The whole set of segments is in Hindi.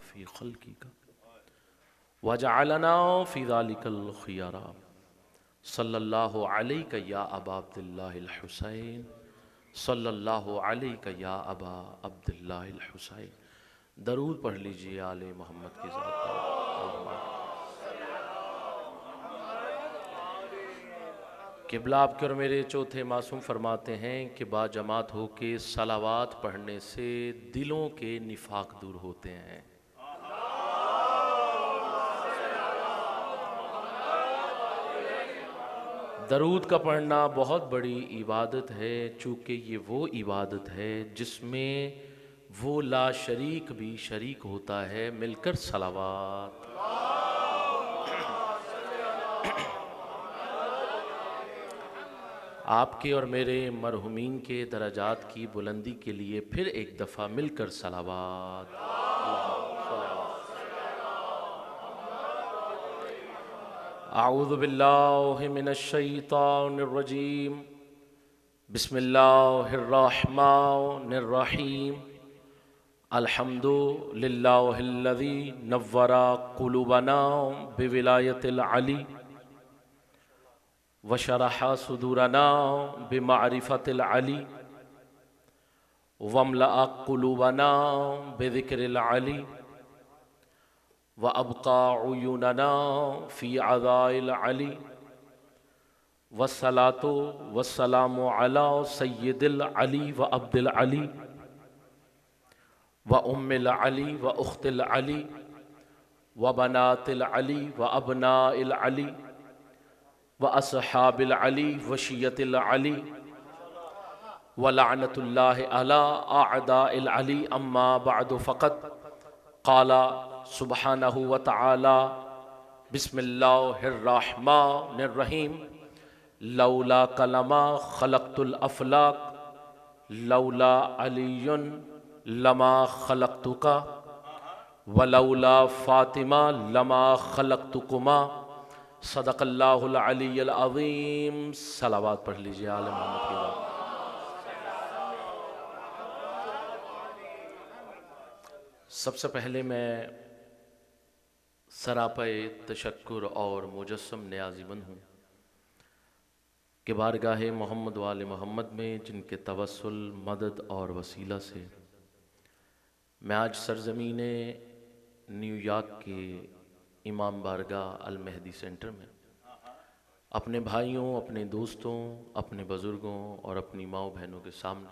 फ़ी ख़ल्क़िका वजअलना फ़ी ज़ालिकल ख़ियारा सल्लल्लाहु अलैका या अबा अब्दिल्लाहिल हुसैन सल्लल्लाहु अलैका या अबा अब्दिल्लाहिल हुसैन। दरूद पढ़ लीजिए आले मोहम्मद की ज़ात पर। क़िबला आपके और मेरे चौथे मासूम फरमाते हैं कि बाजमात हो के सलावात पढ़ने से दिलों के निफाक दूर होते हैं। दरूद का पढ़ना बहुत बड़ी इबादत है, चूँकि ये वो इबादत है जिसमें वो ला शरीक भी शरीक होता है। मिलकर सलावात। आपके और मेरे मरहुमीन के दराजात की बुलंदी के लिए फिर एक दफ़ा मिलकर सलावात। आऊज़ु बिल्लाहि मिनश शैतानिर रजीम बिस्मिल्लाहिर रहमानिर रहीम अल्हम्दुलिल्लाहिल्लज़ी नव्वरा क़ुलूबना बिविलायतिल अली वशरहा सुदूरना बिमारिफतिल अली वमलअ क़ुलूबना बिज़िक्रिल अली व अबक़ा उयूनना फ़ी अज़ाइल अली वस्सलातु वस्सलामु अला सय्यिदिल अली व अब्दिल अली व उम्मिल अली व उख्तिल अली व बनातिल अली व अबनाइल अली व अस्हाबिल अली व शियतिल अली व लअनतुल्लाहि अला अअदाइल अली अम्मा बअदु फ़क़त क़ाला सुब्हानहु व तआला बिस्मिल्लाहिर रहमानिर रहीम लौला कलमा खलक़तुल अफ़लाक लौला अलीयुन लमा खलक़तुका वलौला फ़ातिमा लमा खलक़तुकुमा सदक़ल्लाहुल अलिय्युल अज़ीम। सलावत पढ़ लीजिए आले मोहम्मद की बात। सबसे पहले मैं सरापे तशक्कुर और मुजस्सम न्याज़िमंद हूँ कि बारगाहे मोहम्मद वाले मोहम्मद में जिनके तवस्सुल मदद और वसीला से मैं आज सरज़मीन न्यूयॉर्क के इमाम बारगाह अल मेहदी सेंटर में अपने भाइयों, अपने दोस्तों, अपने बुज़ुर्गों और अपनी माँओं बहनों के सामने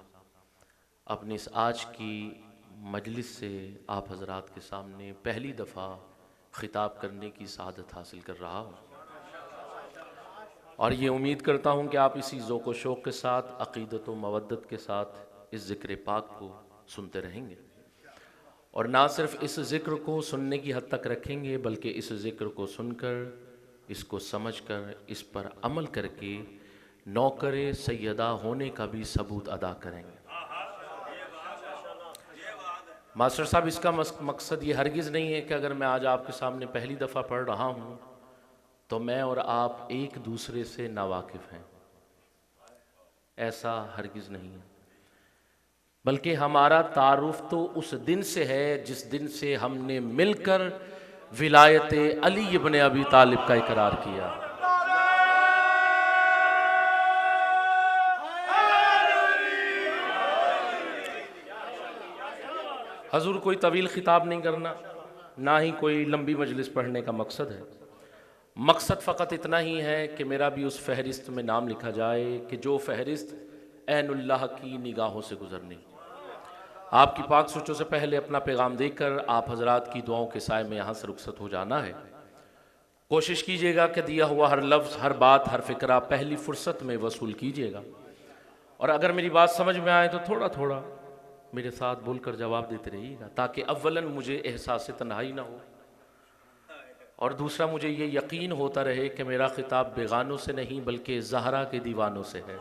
अपनी इस आज की मजलिस से आप हज़रात के सामने पहली दफ़ा ख़िताब करने की सआदत हासिल कर रहा हूँ और ये उम्मीद करता हूँ कि आप इसी ज़ौक़ व शौक़ के साथ, अक़ीदत व मवद्दत के साथ इस ज़िक्र पाक को सुनते रहेंगे और ना सिर्फ़ इस ज़िक्र को सुनने की हद तक रखेंगे बल्कि इस ज़िक्र को सुनकर, इसको समझकर, इस पर अमल करके नौकर सैयदा होने का भी सबूत अदा करेंगे। मास्टर साहब, इसका मकसद ये हरगिज़ नहीं है कि अगर मैं आज आपके सामने पहली दफ़ा पढ़ रहा हूँ तो मैं और आप एक दूसरे से नावाकिफ़ हैं, ऐसा हरगिज़ नहीं है, बल्कि हमारा तारुफ़ तो उस दिन से है जिस दिन से हमने मिलकर विलायत अली इब्न अबी तालिब का इकरार किया। हजूर कोई तवील खिताब नहीं करना, ना ही कोई लंबी मजलिस पढ़ने का मकसद है। मकसद फ़कत इतना ही है कि मेरा भी उस फहरिस्त में नाम लिखा जाए कि जो फहरिस्त ऐनुल्लाह की निगाहों से गुजरनी। आपकी पाक सोचों से पहले अपना पैगाम देकर आप हजरात की दुआओं के साए में यहाँ से रुखसत हो जाना है। कोशिश कीजिएगा कि दिया हुआ हर लफ्ज़, हर बात, हर फ़िक्रा पहली फ़ुर्सत में वसूल कीजिएगा और अगर मेरी बात समझ में आए तो थोड़ा थोड़ा मेरे साथ बोलकर जवाब देते रहिएगा, ताकि अव्वलन मुझे एहसास तन्हाई ना हो और दूसरा मुझे ये यकीन होता रहे कि मेरा खिताब बेगानों से नहीं बल्कि ज़हरा के दीवानों से है।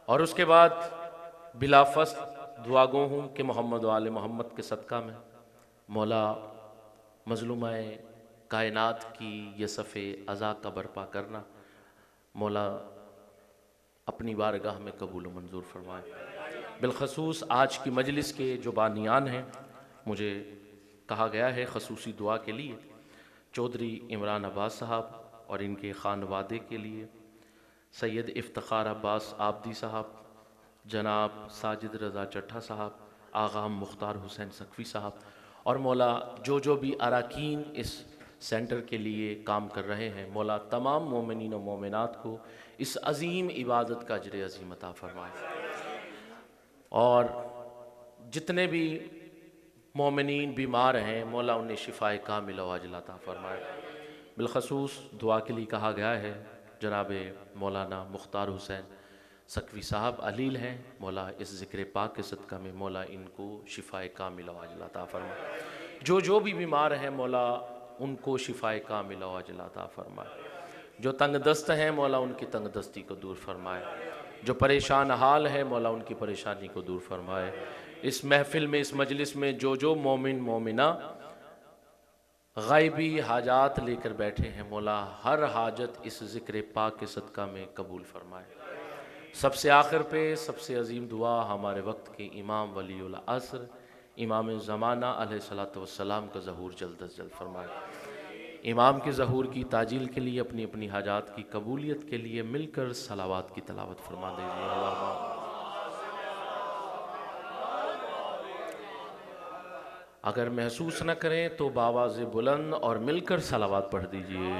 और उसके बाद बिलाफस दुआ गो हूँ कि मोहम्मद वाले मोहम्मद के सदक़ा में मौला मज़लूमाए कायनात की ये सफ़े अज़ा का बरपा करना मौला अपनी बारगाह में कबूल मंजूर फरमाए। बिलखसूस आज की मजलिस के जो बानियान हैं, मुझे कहा गया है खसूसी दुआ के लिए चौधरी इमरान अब्बास साहब और इनके खानवादे के लिए सैयद इफ्तिखार अब्बास आबदी साहब, जनाब साजिद रज़ा चट्ठा साहब, आगा मुख्तार हुसैन सकवी साहब और मौला जो भी अरकान इस सेंटर के लिए काम कर रहे हैं, मौला तमाम मोमिनीन व मोमिनात को इस अज़ीम इबादत का अजर अज़ीम अता फरमाए। और जितने भी मोमिनीन बीमार हैं, मौला उन्हें शिफ़ाए कामिल व आजिला अता फरमाए। बिलखसूस दुआ के लिए कहा गया है, जनाब मौलाना मुख्तार हुसैन सकवी साहब अलील हैं, मौला इस ज़िक्र पाक के सदक़ा में मौला इनको शिफ़ाए कामिल व आजिला अता फरमाए। जो भी बीमार हैं, मौला उनको शिफ़ाए कामिल व आजिला अता फरमाए। जो तंग दस्त हैं, मौला उनकी तंग दस्ती को दूर फरमाए। जो परेशान हाल है, मौला उनकी परेशानी को दूर फरमाए। इस महफ़िल में, इस मजलिस में जो मोमिन मोमिना गायबी हाजात लेकर बैठे हैं, मौला हर हाजत इस ज़िक्र पाक के सदक़ा में कबूल फरमाए। सबसे आखिर पे सबसे अजीम दुआ हमारे वक्त के इमाम वलीउल असर इमाम ज़माना अलैहिस्सलातु वस्सलाम का ज़हूर जल्द अज़ जल्द फरमाए। इमाम के ज़हूर की ताजील के लिए, अपनी अपनी हाजात की कबूलियत के लिए मिलकर सलावात की तलावत फरमा दीजिए। अगर महसूस न करें तो बावाज़ बुलंद और मिलकर सलावात पढ़ दीजिए।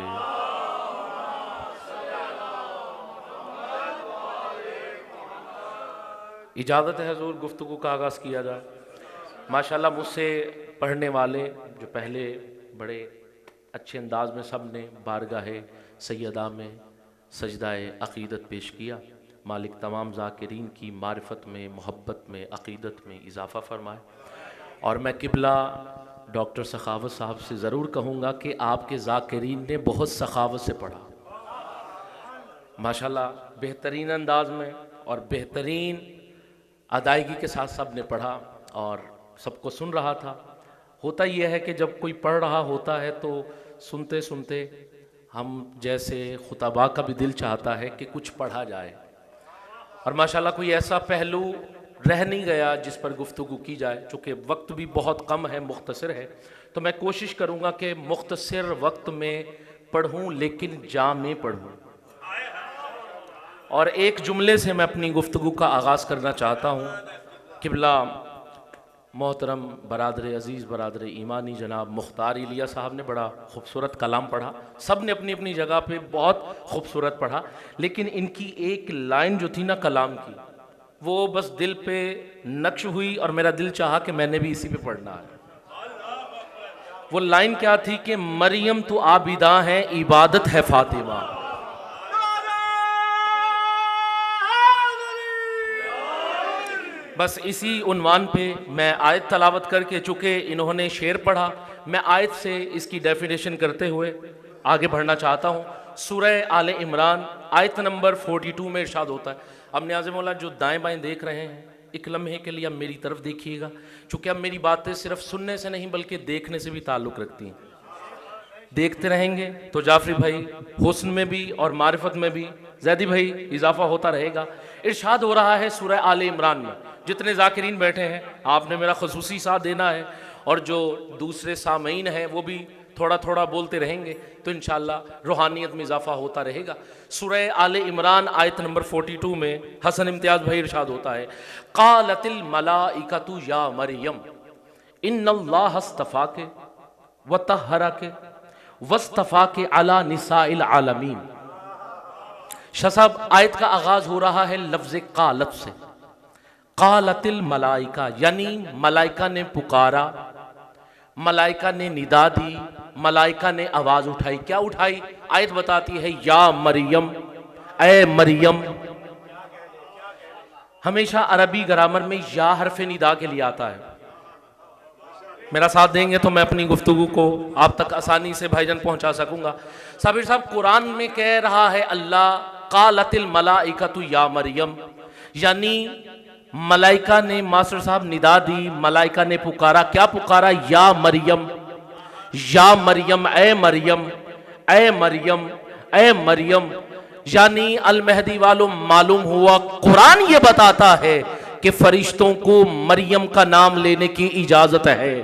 इजाज़त है हुज़ूर, गुफ्तगू का आगाज़ किया जाए। माशाल्लाह मुझसे पढ़ने वाले जो पहले बड़े अच्छे अंदाज में सब ने बारगाहे सैयदा में सजदाए अक़ीदत पेश किया। मालिक तमाम ज़ाकिरीन की मारिफत में, मोहब्बत में, अक़ीदत में इजाफ़ा फ़रमाए। और मैं किबला डॉक्टर सखावत साहब से ज़रूर कहूँगा कि आपके ज़ाकिरीन ने बहुत सखावत से पढ़ा, माशाल्लाह बेहतरीन अंदाज में और बेहतरीन अदायगी के साथ सब ने पढ़ा और सबको सुन रहा था। होता यह है कि जब कोई पढ़ रहा होता है तो सुनते सुनते हम जैसे खुतबा का भी दिल चाहता है कि कुछ पढ़ा जाए, और माशाल्लाह कोई ऐसा पहलू रह नहीं गया जिस पर गुफ्तगू की जाए। चूँकि वक्त भी बहुत कम है, मुख्तसर है, तो मैं कोशिश करूँगा कि मुख्तसर वक्त में पढ़ूँ लेकिन जामे पढ़ूँ। और एक जुमले से मैं अपनी गुफ्तगू का आगाज़ करना चाहता हूँ। किबला मोहतरम बरादर अज़ीज़ बरादर ईमानी जनाब मुख्तार इलिया साहब ने बड़ा खूबसूरत कलाम पढ़ा। सब ने अपनी अपनी जगह पे बहुत खूबसूरत पढ़ा, लेकिन इनकी एक लाइन जो थी ना कलाम की, वो बस दिल पे नक्श हुई और मेरा दिल चाहा कि मैंने भी इसी पे पढ़ना है। वो लाइन क्या थी कि मरियम तो आबिदा है, इबादत है फातिमा। बस इसी उन्वान पे मैं आयत तलावत करके, चूँकि इन्होंने शेर पढ़ा, मैं आयत से इसकी डेफिनेशन करते हुए आगे बढ़ना चाहता हूँ। सूरह आले इमरान आयत नंबर 42 में इरशाद होता है। अब न्याज़ मौला जो दाएं बाएं देख रहे हैं, एक लम्हे के लिए अब मेरी तरफ देखिएगा, चूँकि अब मेरी बातें सिर्फ सुनने से नहीं बल्कि देखने से भी ताल्लुक़ रखती हैं। देखते रहेंगे तो जाफरी भाई हुस्न में भी और मारिफत में भी जैदी भाई इजाफा होता रहेगा। इरशाद हो रहा है सूरह आले इमरान में, जितने ज़ाकिरीन बैठे हैं आपने मेरा ख़ुसूसी साथ देना है, और जो दूसरे सामईन हैं वो भी थोड़ा थोड़ा बोलते रहेंगे तो इंशाअल्लाह रूहानियत में इजाफा होता रहेगा। सूरह आले इमरान आयत नंबर 42 में हसन इम्तियाज़ भाई इरशाद होता है, क़ालतिल मलाइकतु या मरियम इन्नल्लाह अस्तफ़ाके व तहहरके वस्तफ़ाके अला निसाइल आलमीन। शाह साहब, आयत का आगाज़ हो रहा है लफ्ज़ क़ालत से। क़ालतिल मलाइका यानी मलाइका ने पुकारा, मलाइका ने निदा दी, मलाइका ने आवाज़ उठाई। क्या उठाई? आयत बताती है या मरियम, ए मरियम। हमेशा अरबी ग्रामर में या हरफ निदा के लिए आता है। मेरा साथ देंगे तो मैं अपनी गुफ्तगू को आप तक आसानी से भाईजान पहुंचा सकूंगा। साबिर साहब, कुरान में कह रहा है अल्लाह क़ालतिल मलाइकतु या मरियम, यानी मलाइका ने, मास्टर साहब, निदा दी, मलाइका ने पुकारा। क्या पुकारा? या मरियम, या मरियम, ए मरियम, ए मरियम, ए मरियम। यानी अल महदी वालों मालूम हुआ कुरान ये बताता है कि फरिश्तों को मरियम का नाम लेने की इजाजत है।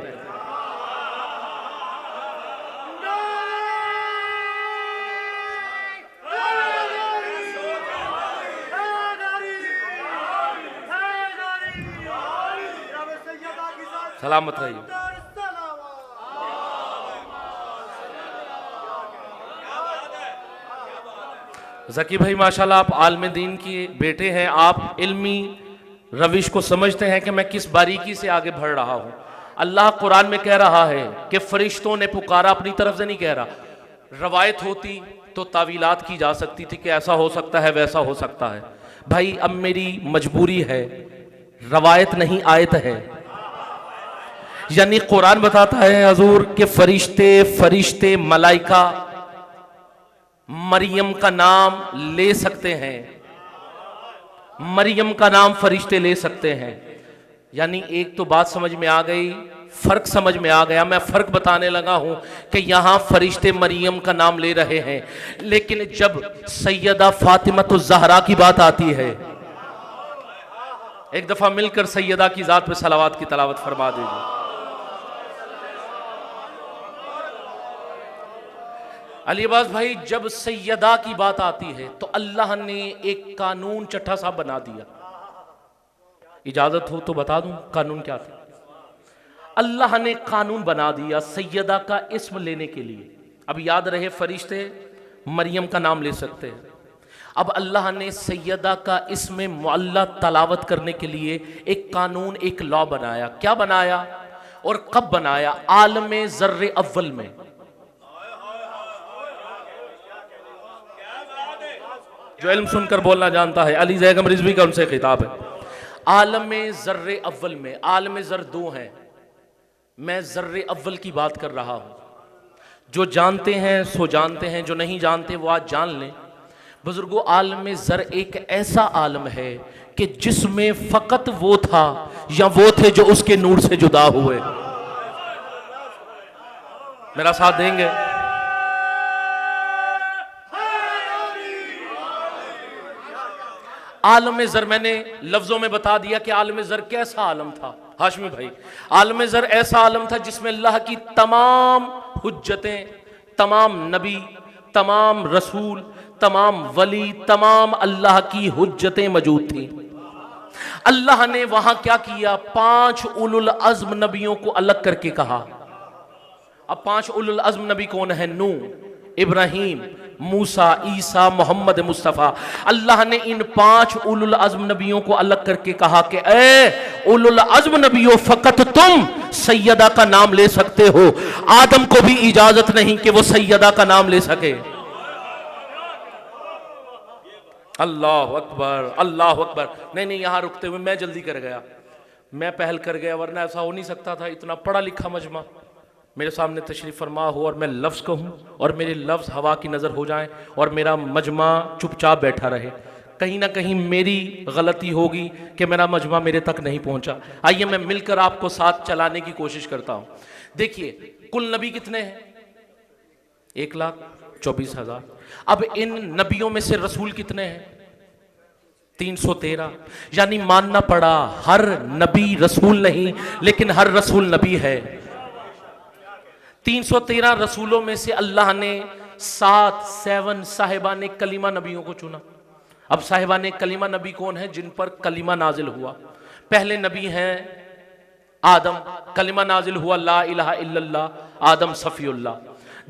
सलामत रहिए। ज़की भाई माशाल्लाह आप आलम दीन के बेटे हैं, आप इल्मी रविश को समझते हैं कि मैं किस बारीकी से आगे बढ़ रहा हूँ। अल्लाह कुरान में कह रहा है कि फरिश्तों ने पुकारा, अपनी तरफ से नहीं कह रहा। रवायत होती तो तावीलात की जा सकती थी कि ऐसा हो सकता है, वैसा हो सकता है। भाई अब मेरी मजबूरी है, रवायत नहीं आयत है। यानी कुरान बताता है हजूर के फरिश्ते मलाइका मरियम का नाम ले सकते हैं, मरियम का नाम फरिश्ते ले सकते हैं। यानी एक तो बात समझ में आ गई, फर्क समझ में आ गया। मैं फर्क बताने लगा हूं कि यहां फरिश्ते मरियम का नाम ले रहे हैं, लेकिन जब सैयदा फातिमा तो ज़हरा की बात आती है, एक दफा मिलकर सैयदा की जात पे सलावात की तलावत फरमा दीजिए। अली अब्बास भाई, जब सैयदा की बात आती है तो अल्लाह ने एक कानून चट्टा सा बना दिया। इजाजत हो तो बता दूं कानून क्या था। अल्लाह ने कानून बना दिया सैयदा का इस्म लेने के लिए। अब याद रहे फरिश्ते मरियम का नाम ले सकते हैं। अब अल्लाह ने सैयदा का इस्म मुअल्ला तलावत करने के लिए एक कानून, एक लॉ बनाया। क्या बनाया और कब बनाया? आलम ज़र्रे अव्वल में। जो इल्म सुनकर बोलना जानता है, अली जैगम रिजवी का उनसे खिताब है। आलम ज़र्रे अव्वल में, आलम ज़र दो हैं, मैं ज़र्रे अव्वल की बात कर रहा हूं। जो जानते हैं सो जानते हैं, जो नहीं जानते वो आज जान लें। बुजुर्गों, आलम ज़र एक ऐसा आलम है कि जिसमें फ़कत वो था या वो थे जो उसके नूर से जुदा हुए। मेरा साथ देंगे? आलम ज़र मैंने लफ्जों में बता दिया कि आलम ज़र कैसा आलम था। हाशमी भाई, आलम ज़र ऐसा आलम था जिसमें अल्लाह की तमाम हुज्जतें, तमाम नबी, तमाम रसूल, तमाम वली, तमाम अल्लाह की हुज्जतें मौजूद थी। अल्लाह ने वहां क्या किया? 5 उलुल अज़्म नबियों को अलग करके कहा। अब 5 उलुल अज़्म नबी कौन है? नूह, इब्राहीम, मूसा, ईसा, मोहम्मद मुस्तफ़ा। अल्लाह ने इन 5 उलुल अज़्म नबियों को अलग करके कहा कि ए उलुल अज़्म नबियों, फकत तुम सैयदा का नाम ले सकते हो, आदम को भी इजाजत नहीं कि वो सैयदा का नाम ले सके। अल्लाह अकबर, अल्लाह अकबर। नहीं, यहां रुकते हुए मैं जल्दी कर गया, मैं पहल कर गया, वरना ऐसा हो नहीं सकता था। इतना पढ़ा लिखा मजमा मेरे सामने तशरीफ़ फरमा हो और मैं लफ्ज़ कहूँ और मेरे लफ्ज़ हवा की नज़र हो जाएं और मेरा मजमा चुपचाप बैठा रहे। कहीं ना कहीं मेरी गलती होगी कि मेरा मजमा मेरे तक नहीं पहुँचा। आइए मैं मिलकर आपको साथ चलाने की कोशिश करता हूँ। देखिए, कुल नबी कितने हैं? 1,24,000। अब इन नबियों में से रसूल कितने हैं? 313। यानी मानना पड़ा हर नबी रसूल नहीं, लेकिन हर रसूल नबी है। 313 रसूलों में से अल्लाह ने 7 साहिबाने कलीमा नबियों को चुना। अब साहिबाने कलीमा नबी कौन है? जिन पर कलीमा नाजिल हुआ। पहले नबी हैं आदम, कलीमा नाजिल हुआ ला इलाहा इल्लल्लाह, आदम सफ़ीउल्लाह।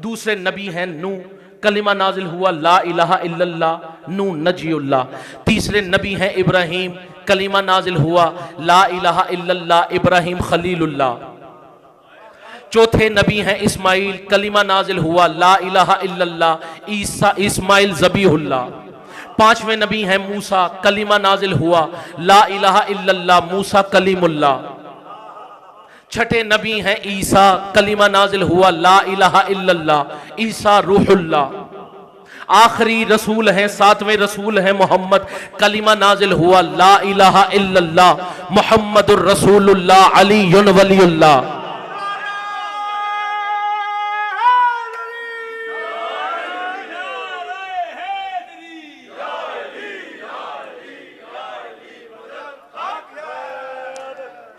दूसरे नबी हैं नूह, कलीमा नाजिल हुआ ला इलाहा इल्लल्लाह, नूह नजीउल्लाह। तीसरे नबी हैं इब्राहीम, कलीमा नाजिल हुआ ला इलाहा इल्लल्लाह, इब्राहीम खलीलुल्लाह। चौथे नबी हैं इस्माइल, कलीमा नाजिल हुआ ला इलाहा इल्लल्लाह, ईसा इस्माइल ज़बीहुल्लाह। पांचवें नबी हैं मूसा, कलीमा नाजिल हुआ ला इलाहा इल्लल्लाह, मूसा कलीमुल्लाह। छठे नबी हैं ईसा, कलीमा नाजिल हुआ ला इलाहा इल्लल्लाह, ईसा रूहुल्लाह। आखिरी रसूल हैं, 7वें रसूल हैं मोहम्मद, कलीमा नाजिल हुआ ला इलाहा इल्लल्लाह, मुहम्मदुर रसूलुल्लाह अलीयुन वलीउल्लाह।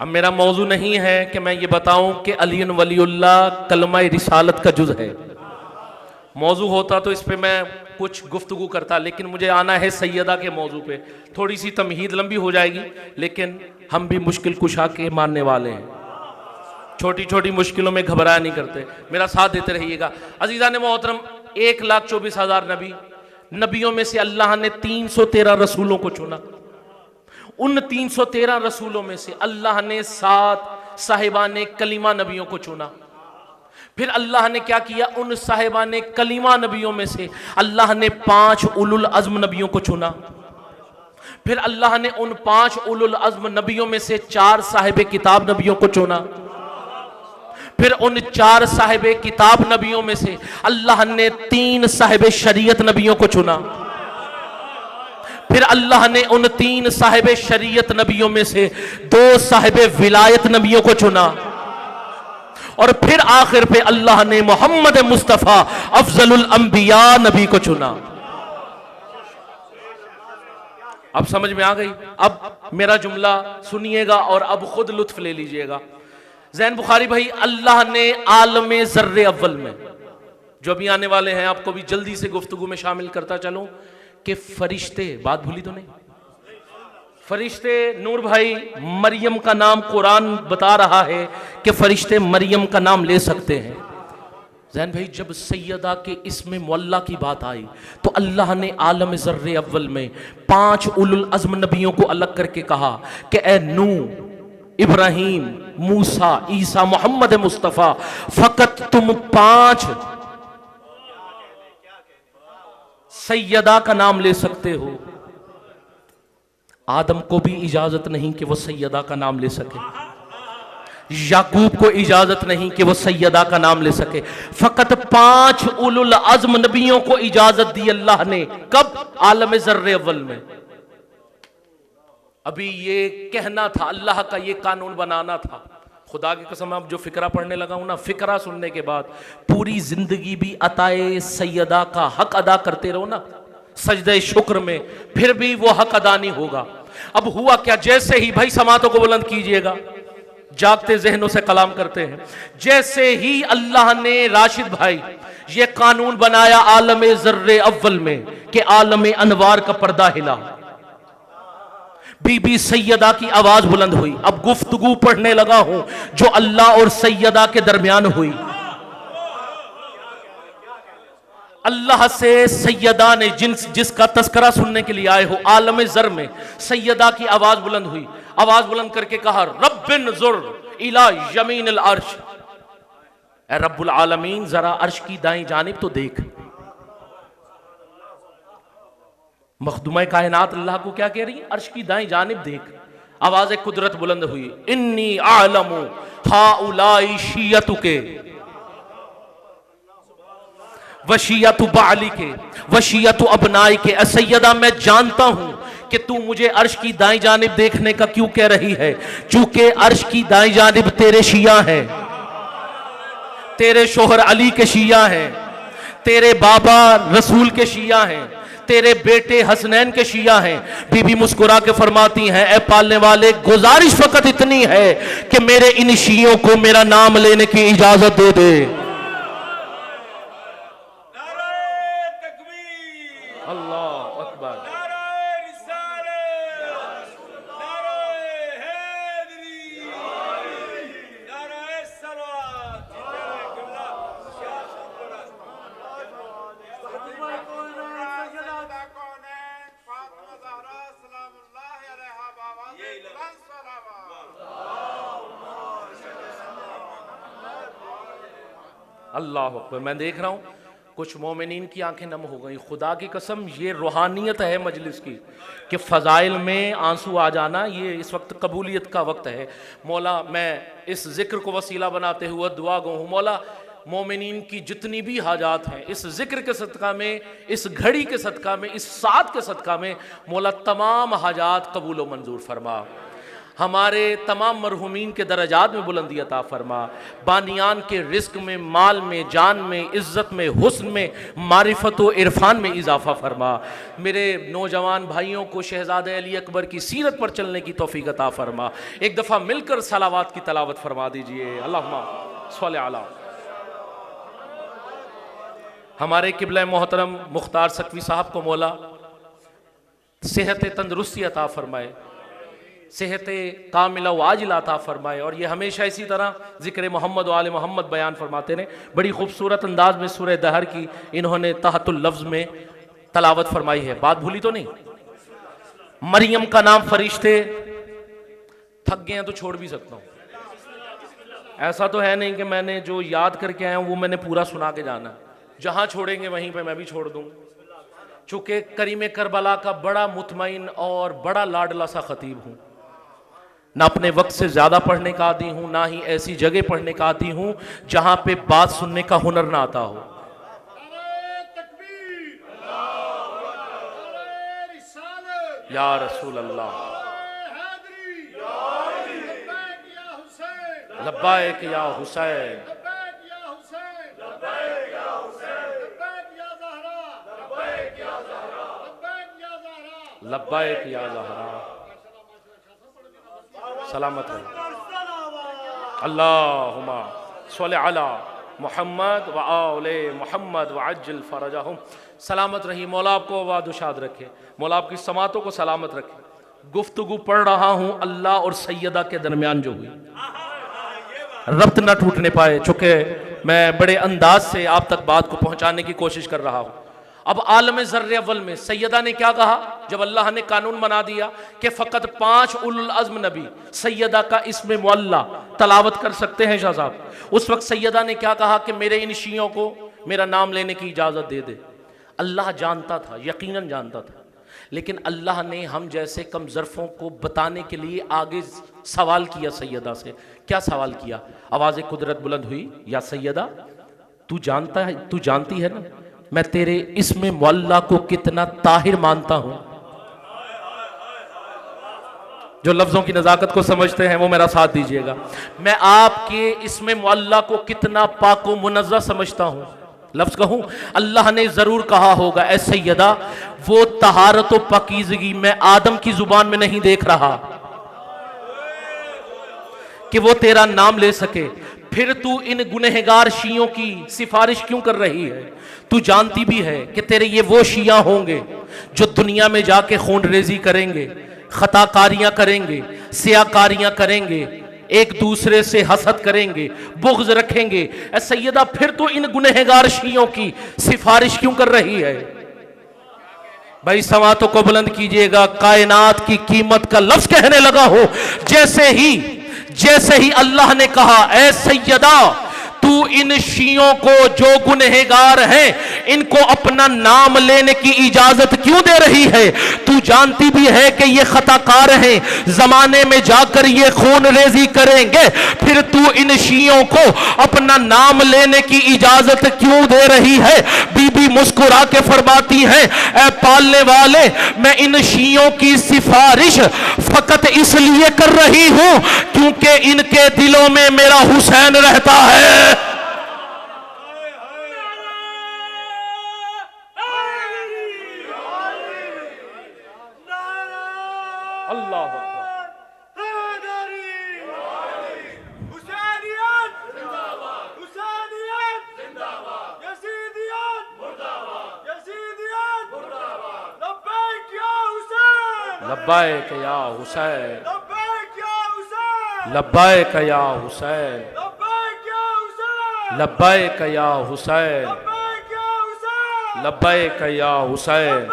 अब मेरा मौजू नहीं है कि मैं ये बताऊं कि अली वलीउल्लाह कलमा रिसालत का जुज़ है। मौजू होता तो इस पे मैं कुछ गुफ्तगू करता, लेकिन मुझे आना है सैयदा के मौजू पे। थोड़ी सी तमहीद लंबी हो जाएगी, लेकिन हम भी मुश्किल कुशा के मानने वाले हैं, छोटी छोटी मुश्किलों में घबराया नहीं करते। मेरा साथ देते रहिएगा। अजीज़ान मोहतरम, 1,24,000 नबी, नबियों में से अल्लाह ने 313 रसूलों को चुना। उन 313 रसूलों में से अल्लाह ने 7 साहिबाने कलीमा नबियों को चुना। फिर अल्लाह ने क्या किया, उन साहिबाने कलीमा नबियों में से अल्लाह ने 5 उलुल अज़्म नबियों को चुना। फिर अल्लाह ने उन 5 उलुल अज़्म नबियों में से 4 साहिब किताब नबियों को चुना। फिर उन 4 साहिब किताब नबियों में से अल्लाह ने 3 साहिब शरीयत नबियों को चुना। फिर अल्लाह ने उन 3 साहिब शरीयत नबियों में से 2 साहिब विलायत नबियों को चुना। और फिर आखिर पे अल्लाह ने मोहम्मद मुस्तफ़ा अफजलुल अंबिया नबी को चुना। अब समझ में आ गई? अब मेरा जुमला सुनिएगा और अब खुद लुत्फ ले लीजिएगा। ज़ैन बुखारी भाई, अल्लाह ने आलम ज़र्रे अव्वल में, जो अभी आने वाले हैं आपको भी जल्दी से गुफ्तगू में शामिल करता चलूं कि फरिश्ते, बात भूली तो नहीं, फरिश्ते, नूर भाई, मरियम का नाम कुरान बता रहा है कि फरिश्ते मरियम का नाम ले सकते हैं। ज़ैन भाई, जब सैयदा के इसमें मुअल्ला की बात आई तो अल्लाह ने आलम ज़र्रे अव्वल में 5 उलुल अज़्म नबियों को अलग करके कहा कि ए नूह, इब्राहीम, मूसा, ईसा, मोहम्मद मुस्तफ़ा, फकत तुम 5 सैयदा का नाम ले सकते हो। आदम को भी इजाजत नहीं कि वो सैयदा का नाम ले सके, याकूब को इजाजत नहीं कि वो सैयदा का नाम ले सके। फकत 5 उलुल अज़्म नबियों को इजाजत दी अल्लाह ने। कब? आलम ज़र्रे अव्वल में। अभी ये कहना था, अल्लाह का ये कानून बनाना था। खुदा की कसम, अब जो फिक्रा पढ़ने लगा हूं ना, फिक्रा सुनने के बाद पूरी जिंदगी भी अताए सैयदा का हक अदा करते रहो ना सजदे शुक्र में, फिर भी वो हक अदा नहीं होगा। अब हुआ क्या, जैसे ही भाई समातों को बुलंद कीजिएगा, जागते जहनों से कलाम करते हैं, जैसे ही अल्लाह ने राशिद भाई ये कानून बनाया आलम ज़र्रे अव्वल में कि आलम अनवार का पर्दा हिला, बीबी सैयदा की आवाज बुलंद हुई। अब गुफ्तगू पढ़ने लगा हूं जो अल्लाह और सैयदा के दरमियान हुई। अल्लाह से सैयदा ने जिसका तस्करा सुनने के लिए आए हो, आलम ज़र में सैयदा की आवाज बुलंद हुई। आवाज बुलंद करके कहा, रब्बिन ज़ुर इला यमीन अल अर्श, ए रब्बुल आलमीन जरा अर्श की दाईं जानिब तो देख। मखदूमा कायनात अल्लाह को क्या कह रही है? अर्श की दाईं जानिब देख। आवाज कुदरत बुलंद हुई, इन्नी आलमु हाउलाई शियतुके वशियतु बाली के वशियतु अबनाई के। सैयदा, मैं जानता हूं कि तू मुझे अर्श की दाईं जानिब देखने का क्यों कह रही है, चूंकि अर्श की दाईं जानिब तेरे शिया हैं, तेरे शोहर अली के शिया हैं, तेरे बाबा रसूल के शिया हैं, तेरे बेटे हसनैन के शिया हैं। बीबी मुस्कुरा के फरमाती हैं, ए पालने वाले, गुजारिश फकत इतनी है कि मेरे इन शियों को मेरा नाम लेने की इजाजत दे दे। अल्लाह अकबर। अल्लाह अकबर। मैं देख रहा हूँ कुछ मोमिनीन की आंखें नम हो गई। खुदा की कसम, ये रूहानियत है मजलिस की कि फ़ज़ाइल में आंसू आ जाना, ये इस वक्त कबूलियत का वक्त है। मौला, मैं इस ज़िक्र को वसीला बनाते हुए दुआ गो हूँ, मौला मोमिनीन की जितनी भी हाजात हैं इस ज़िक्र के सदका में, इस घड़ी के सदका में, इस साथ के सदका में, मौला तमाम हाजात कबूल व मंजूर फरमा। हमारे तमाम मरहुमीन के दरजात में बुलंदी अता फरमा, बानियान के रिस्क में, माल में, जान में, इज़्ज़त में, हुस्न में, मारिफत व इरफान में इजाफ़ा फरमा। मेरे नौजवान भाइयों को शहज़ादे अली अकबर की सीरत पर चलने की तौफ़ीक़ अता फरमा। एक दफ़ा मिलकर सलावात की तलावत फरमा दीजिए। अल्लाहुम्मा सल्लि अला। हमारे किबला मोहतरम मुख्तार सकवी साहब को मौला सेहत तंदरुस्ती अता फरमाए, सेहत कामिला वाजिला अता फरमाए, और ये हमेशा इसी तरह ज़िक्र मोहम्मद व आले मोहम्मद बयान फरमाते रहे। बड़ी खूबसूरत अंदाज में सूरह दहर की इन्होंने तहतुल लफ्ज़ में तलावत फरमाई है। बात भूली तो नहीं? मरियम का नाम फरिश्ते, थक गए हैं तो छोड़ भी सकता हूँ। ऐसा तो है नहीं कि मैंने जो याद करके आया हूँ वो मैंने पूरा सुना के जाना। जहाँ छोड़ेंगे वहीं पे मैं भी छोड़ दूँ। चूँकि करीम करबला का बड़ा मुतमईन और बड़ा लाडला सा खतीब हूँ, ना अपने वक्त से ज़्यादा पढ़ने का आदी हूँ, ना ही ऐसी जगह पढ़ने का आदी हूँ जहाँ पे बात सुनने का हुनर ना आता हो। या रसूल अल्लाह, लब्बाइक या हुसैन, लब्बाइक या ज़हरा, सलामत रहे। अल्लाहुम्मा सल्लि अला मुहम्मद व आले मुहम्मद व अज्जिल फरजहुम। सलामत रही। मौला आपको आबाद व शाद रखे, मौला आपकी समातों को सलामत रखे। गुफ्तगू पढ़ रहा हूँ अल्लाह और सैयदा के दरमियान जो हुई, रब्त न टूटने पाए, चूँकि मैं बड़े अंदाज से आप तक बात को पहुँचाने की कोशिश कर रहा हूँ। अब आलम ज़र्रे अव्वल में सैयदा ने क्या कहा जब अल्लाह ने कानून बना दिया कि फ़कत 5 उलुल अज़्म नबी सैयदा का इस्म मुअल्ला तलावत कर सकते हैं। शाह साहब, उस वक्त सैयदा ने क्या कहा कि मेरे इन शियों को मेरा नाम लेने की इजाज़त दे दे। अल्लाह जानता था, यकीनन जानता था, लेकिन अल्लाह ने हम जैसे कम ज़र्फ़ों को बताने के लिए आगे सवाल किया सैयदा से। क्या सवाल किया? आवाज़ कुदरत बुलंद हुई, या सैयदा तू जानता है, तू जानती है ना मैं तेरे इस्म मुअल्ला को कितना ताहिर मानता हूं। जो लफ्जों की नजाकत को समझते हैं वो मेरा साथ दीजिएगा। मैं आपके इस्म मुअल्ला को कितना पाको मुनज़्ज़ह समझता हूं। लफ्ज कहूं, अल्लाह ने जरूर कहा होगा ऐ सैयदा वो तहारत व पाकीज़गी मैं आदम की जुबान में नहीं देख रहा कि वो तेरा नाम ले सके। फिर तू इन गुनहगार शियों की सिफारिश क्यों कर रही है? तू जानती भी है कि तेरे ये वो शिया होंगे जो दुनिया में जाके खून रेजी करेंगे, खताकारियां करेंगे, सियाकारियां करेंगे, एक दूसरे से हसद करेंगे, बुग़्ज़ रखेंगे। ऐ सैयदा फिर तो इन गुनहगार शियों की सिफारिश क्यों कर रही है? भाई समातों को बुलंद कीजिएगा। कायनात की कीमत का लफ्ज़ कहने लगा हो। जैसे ही अल्लाह ने कहा ऐ सैयदा तू इन शियों को जो गुनहगार हैं इनको अपना नाम लेने की इजाजत क्यों दे रही है? तू जानती भी है कि ये खताकार हैं, जमाने में जाकर ये खून रेजी करेंगे, फिर तू इन शियों को अपना नाम लेने की इजाजत क्यों दे रही है? बीबी मुस्कुरा के फरमाती हैं ऐ पालने वाले मैं इन शियों की सिफारिश फकत इसलिए कर रही हूं क्योंकि इनके दिलों में मेरा हुसैन रहता है। अल्लाह लब्बाइक या हुसैन, लब्बाइक या हुसैन, लब्बाइक या हुसैन, लब्बाइक या हुसैन,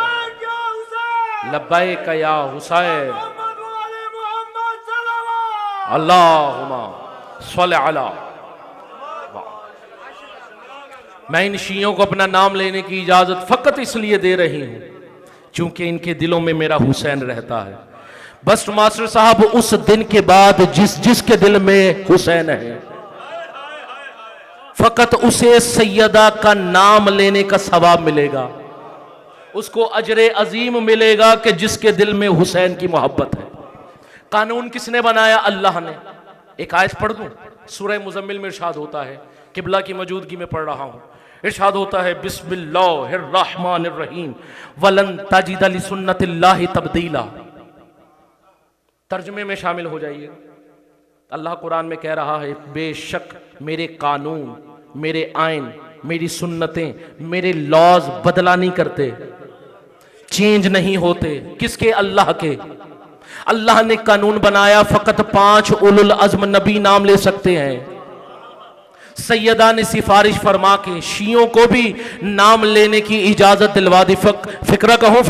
लब्बाइक या हुसैन। अल्लाहुम्मा सल्लि अला। मैं इन शियों को अपना नाम लेने की इजाजत फकत इसलिए दे रही हूं क्योंकि इनके दिलों में मेरा हुसैन रहता है। बस मास्टर साहब उस दिन के बाद जिसके दिल में हुसैन है फकत उसे सैयदा का नाम लेने का सवाब मिलेगा, उसको अजरे अजीम मिलेगा कि जिसके दिल में हुसैन की मोहब्बत है। कानून किसने बनाया? अल्लाह ने। एक आयत पढ़ दूं, सूरह मुजम्मिल में इरशाद होता है, किबला की मौजूदगी में पढ़ रहा हूं, इरशाद होता है बिस्मिल्लाहिर्रहमानिर्रहीम वलन तजिद लिसुन्नतिल्लाहि तब्दीला। तर्जुमे में शामिल हो जाइए। अल्लाह कुरान में कह रहा है, बेशक मेरे कानून, मेरे आइन, मेरी सुन्नतें, मेरे लॉज बदला नहीं करते, चेंज नहीं होते। किसके? अल्लाह के। अल्लाह ने कानून बनाया, फकत 5 उलुल अज़्म नबी नाम ले सकते हैं। सैयदा ने सिफारिश फरमा के शियों को भी नाम लेने की इजाजत दिलवा दी। फिक्रा कहूं,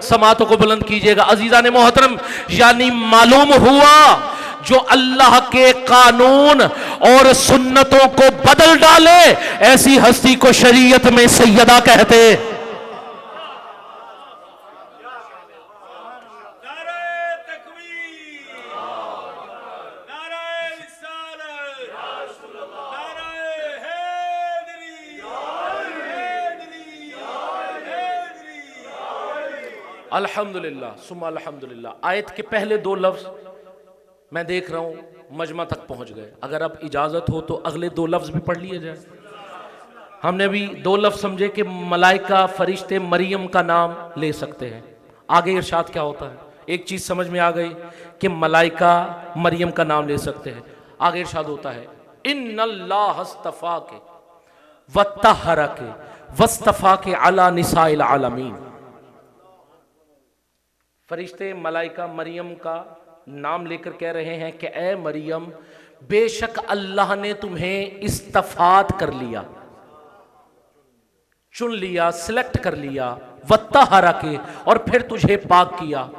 समातों को बुलंद कीजिएगा। अजीजा ने मोहतरम, यानी मालूम हुआ जो अल्लाह के कानून और सुन्नतों को बदल डाले, ऐसी हस्ती को शरीयत में सैयदा कहते। अल्हम्दुलिल्लाह सुम्मा अल्हम्दुलिल्लाह। आयत के पहले 2 लफ्ज मैं देख रहा हूं मजमा तक पहुंच गए। अगर अब इजाजत हो तो अगले 2 लफ्ज भी पढ़ लिए जाए। हमने अभी 2 लफ्ज समझे कि मलाइका, फरिश्ते मरियम का नाम ले सकते हैं। आगे इरशाद क्या होता है? एक चीज समझ में आ गई कि मलाइका मरियम का नाम ले सकते हैं। आगे इरशाद होता है, इन्नल्लाह अस्तफा के वत्तहरा के वस्तफा के अला निसाइल आलमीन। फरिश्ते मलाइका मरियम का नाम लेकर कह रहे हैं कि ए मरियम, बेशक अल्लाह ने तुम्हें इस्तफात कर लिया, चुन लिया, सिलेक्ट कर लिया, वत्तहरा के और फिर तुझे पाक किया,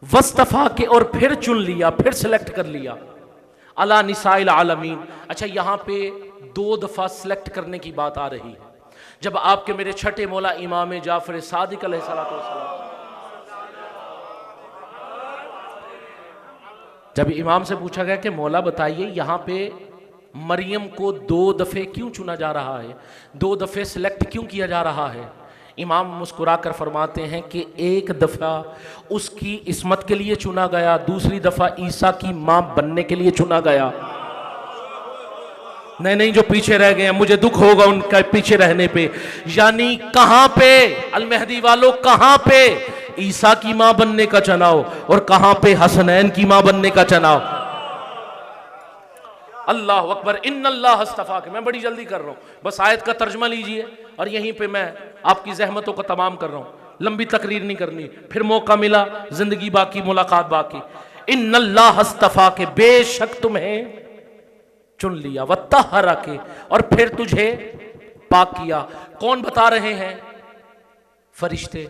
वस्तफा के और फिर चुन लिया, फिर सिलेक्ट कर लिया, अला निसाइल आलमीन। अच्छा, यहां पे 2 दफा सिलेक्ट करने की बात आ रही है। जब आपके मेरे छठे मौला इमाम जाफर सादिक अलैहिस्सलातु वस्सलाम, जब इमाम से पूछा गया कि मौला बताइए यहाँ पे मरियम को 2 दफे क्यों चुना जा रहा है, 2 दफे सिलेक्ट क्यों किया जा रहा है? इमाम मुस्कुराकर फरमाते हैं कि एक दफा उसकी इस्मत के लिए चुना गया, दूसरी दफा ईसा की मां बनने के लिए चुना गया। नहीं, जो पीछे रह गए हैं, मुझे दुख होगा उनका पीछे रहने पे। यानी कहां पे अल मेहदी वालों, कहां पे ईसा की मां बनने का चुनाव और कहां पे हसनैन की मां बनने का चुनाव? अल्लाह अकबर। इन्नल्लाह अस्तफा के, मैं बड़ी जल्दी कर रहा हूं, बस आयत का तर्जमा लीजिए और यहीं पे मैं आपकी जहमतों को तमाम कर रहा हूं। लंबी तकरीर नहीं करनी, फिर मौका मिला, जिंदगी बाकी, मुलाकात बाकी। इन्नल्लाह अस्तफा के, बेशक तुम्हें चुन लिया, वत्तहरा के और फिर तुझे पाक किया। कौन बता रहे हैं? फरिश्ते।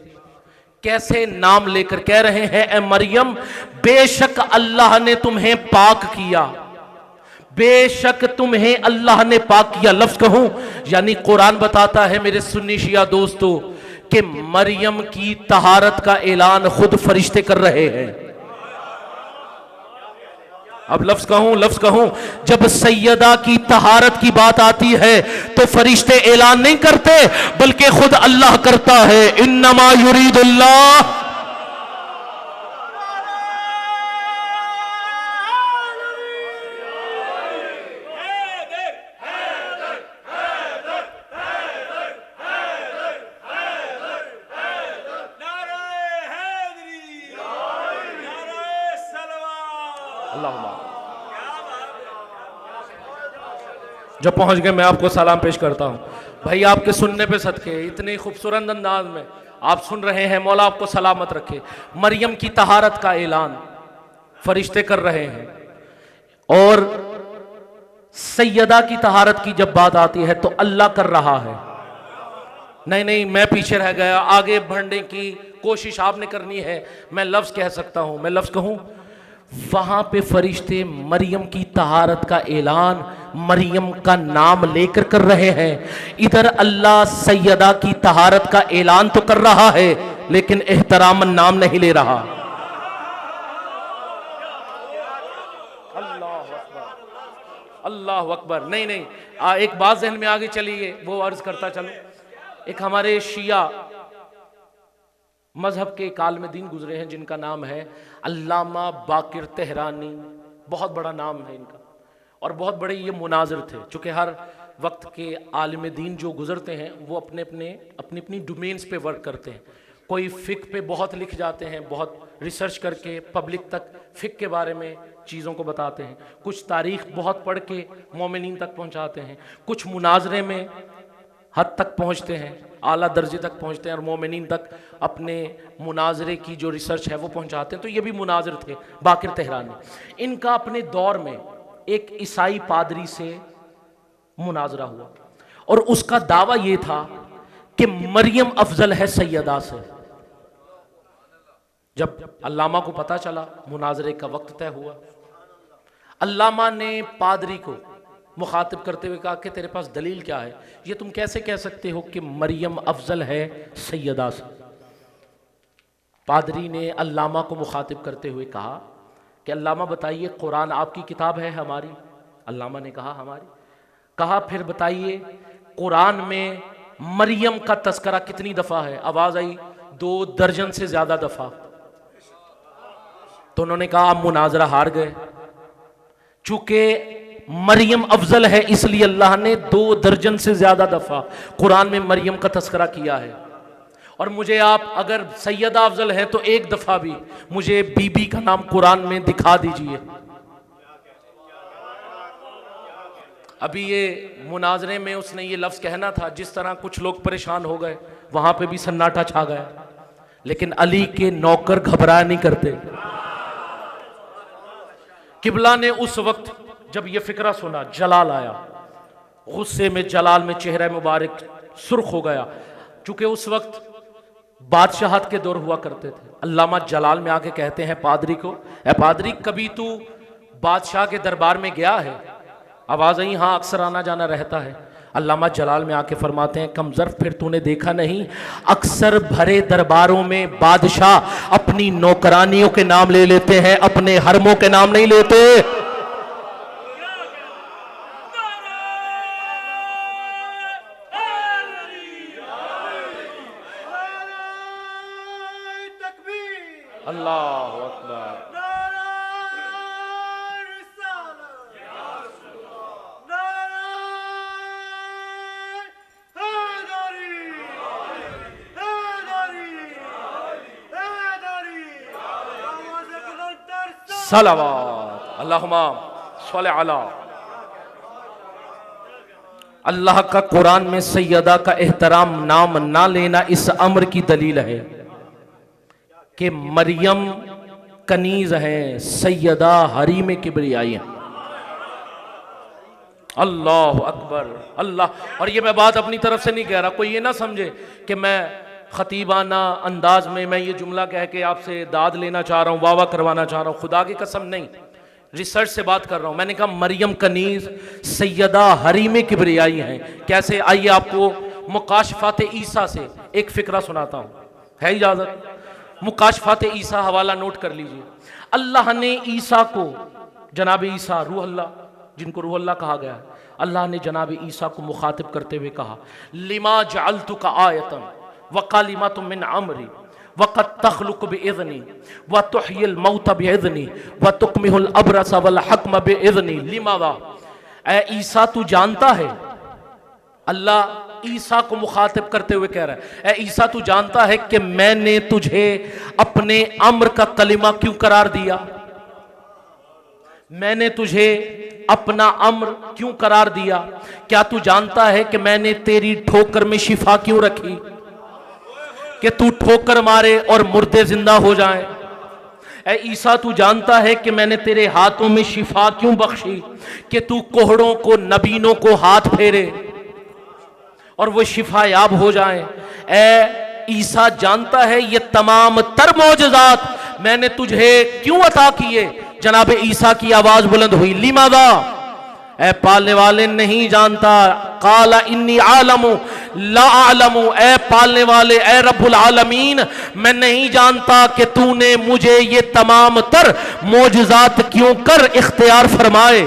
कैसे नाम लेकर कह रहे हैं, ए मरियम, बेशक अल्लाह ने तुम्हें पाक किया, बेशक तुम्हें अल्लाह ने पाक किया। लफ्ज कहूं, यानी कुरान बताता है मेरे सुन्नी शिया दोस्तों कि मरियम की तहारत का ऐलान खुद फरिश्ते कर रहे हैं। अब लफ्ज कहूं, जब सैयदा की तहारत की बात आती है तो फरिश्ते ऐलान नहीं करते, बल्कि खुद अल्लाह करता है। इन्नमा युरीदुल्लाह, जो पहुंच गए मैं आपको सलाम पेश करता हूं। भाई आपके सुनने पे सदके, इतने खूबसूरत अंदाज में आप सुन रहे हैं, मौला आपको सलामत रखे। मरियम की तहारत का ऐलान फरिश्ते कर रहे हैं और सैयदा की तहारत की जब बात आती है तो अल्लाह कर रहा है। नहीं, मैं पीछे रह गया, आगे बढ़ने की कोशिश आपने करनी है। मैं लफ्ज कह सकता हूं, मैं लफ्ज कहूं, वहां पे फरिश्ते मरियम की तहारत का ऐलान मरियम का नाम लेकर कर रहे हैं। इधर अल्लाह सैयदा की तहारत का ऐलान तो कर रहा है लेकिन एहतरामन नाम नहीं ले रहा। अल्लाह अकबर। नहीं, एक बात जहन में आगे चलिए, वो अर्ज करता चलो। एक हमारे शिया मजहब के एक आलिम दीन गुजरे हैं जिनका नाम है अल्लामा बाकिर तेहरानी, बहुत बड़ा नाम है इनका, और बहुत बड़े ये मुनाजिर थे। चूँकि हर वक्त के आलिम दीन जो गुजरते हैं वो अपने अपनी डोमेन्स पे वर्क करते हैं। कोई फ़िक पे बहुत लिख जाते हैं, बहुत रिसर्च करके पब्लिक तक फ़िक के बारे में चीज़ों को बताते हैं, कुछ तारीख़ बहुत पढ़ के मोमिनीन तक पहुँचाते हैं, कुछ मुनाजरे में हद तक पहुँचते हैं, आला दर्जे तक पहुँचते हैं और मोमिनीन तक अपने मुनाजरे की जो रिसर्च है वो पहुँचाते हैं। तो ये भी मुनाजिर थे बाकिर तेहरानी। इनका अपने दौर में एक ईसाई पादरी से मुनाजरा हुआ और उसका दावा ये था कि मरियम अफजल है सैयदा से। जब अल्लामा को पता चला, मुनाजरे का वक्त तय हुआ, अल्लामा ने पादरी को मुखातिब करते हुए कहा कि तेरे पास दलील क्या है, ये तुम कैसे कह सकते हो कि मरियम अफजल है सैयदा से। पादरी ने अल्लामा को मुखातिब करते हुए कहा कि अल्लामा बताइए, कुरान आपकी किताब है हमारी? अल्लामा ने कहा हमारी। कहा फिर बताइए कुरान में मरियम का तस्करा कितनी दफा है? आवाज आई 2 दर्जन से ज्यादा दफा। तो उन्होंने कहा आप मुनाजरा हार गए, चूंकि मरियम अफजल है इसलिए अल्लाह ने 2 दर्जन से ज्यादा दफा कुरान में मरियम का तस्करा किया है, और मुझे आप अगर सैयदा अफजल है तो एक दफा भी मुझे बीबी का नाम कुरान में दिखा दीजिए। अभी ये मुनाजरे में उसने ये लफ्ज़ कहना था, जिस तरह कुछ लोग परेशान हो गए वहां पे भी सन्नाटा छा गया, लेकिन अली के नौकर घबराया नहीं करते। किबला ने उस वक्त जब ये फिक्रा सुना, जलाल आया, गुस्से में जलाल में चेहरा मुबारक सुर्ख हो गया, चूंकि उस वक्त बादशाहत के दौर हुआ करते थे। अल्लामा जलाल में आके कहते हैं पादरी को, ए पादरी कभी तू बादशाह के दरबार में गया है? आवाज आई हाँ अक्सर आना जाना रहता है। अल्लामा जलाल में आके फरमाते हैं कमजर फिर तूने देखा नहीं, अक्सर भरे दरबारों में बादशाह अपनी नौकरानियों के नाम ले लेते हैं, अपने हरमों के नाम नहीं लेते। अल्लाहु अकबर। सलावत अल्लाहुम्मा सल्ली अला। अल्लाह का कुरान में सैयदा का एहतराम नाम ना लेना इस अम्र की दलील है कि मरियम कनीज हैं, सैयदा हरीम किबरियाई हैं। अल्लाह अकबर अल्लाह। और ये मैं बात अपनी तरफ से नहीं कह रहा, कोई ये ना समझे कि मैं खतीबाना अंदाज में मैं ये जुमला कह के आपसे दाद लेना चाह रहा हूँ, वाह वाह करवाना चाह रहा हूँ, खुदा की कसम नहीं, रिसर्च से बात कर रहा हूँ। मैंने कहा मरियम कनीज सैयदा हरीम किबरियाई हैं। कैसे? आइए आपको मुकाशफात ईसा से एक फिक्रा सुनाता हूँ, है इजाजत? मुकाशफात ईसा हवाला नोट कर लीजिए। अल्लाह ने ईसा को, जनाब ईसा रूह अल्लाह, जिनको रूह अल्लाह कहा गया है, अल्लाह ने जनाब ईसा को मुखातिब करते हुए कहा लिमा जअलतुका आयतन व कालिमतुम मिन अमरी वक़द तख़लुक़ु बिइज़नी व तुह्यिल मौत बिइज़नी व तुकमिहुल अब्रस वल हक्म बिइज़नी लिमाज़ा। ए ईसा तू जानता है, अल्लाह ईसा को मुखातिब करते हुए कह रहा है, ए ईसा तू जानता है कि मैंने तुझे अपने अम्र का कलिमा क्यों करार दिया? मैंने तुझे अपना अम्र क्यों करार दिया? क्या तू जानता है कि मैंने तेरी ठोकर में शिफा क्यों रखी कि तू ठोकर मारे और मुर्दे जिंदा हो जाएं? ए ईसा तू जानता है कि मैंने तेरे हाथों में शिफा क्यों बख्शी कि तू कोहड़ों को, नबीनों को हाथ फेरे और वो शिफा याब हो जाएं? ए ईसा जानता है ये तमाम तर मौजज़ात मैंने तुझे क्यों अता किए? जनाब ईसा की आवाज बुलंद हुई लिमाज़ा। ए पालने वाले नहीं जानता, काला इन्नी आलमु ला आलमु, ए पालने वाले, ए रब्बुल आलमीन, मैं नहीं जानता कि तूने मुझे ये तमाम तर मौजज़ात क्यों कर इख्तियार फरमाए।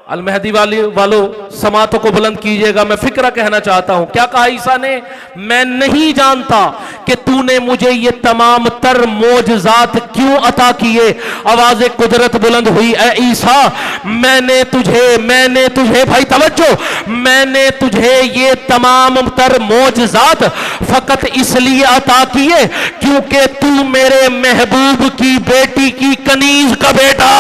अल महदी वालों समातों को बुलंद कीजिएगा। मैं फिक्रा कहना चाहता हूं। क्या कहा ईसा ने? मैं नहीं जानता कि तूने मुझे ये तमाम तर मोजज़ात क्यों अता किए। आवाज़ कुदरत बुलंद हुई, ए ईसा मैंने तुझे भाई तवज्जो, मैंने तुझे ये तमाम तर मोजज़ात फकत इसलिए अता किए क्योंकि तू मेरे महबूब की बेटी की कनीज का बेटा।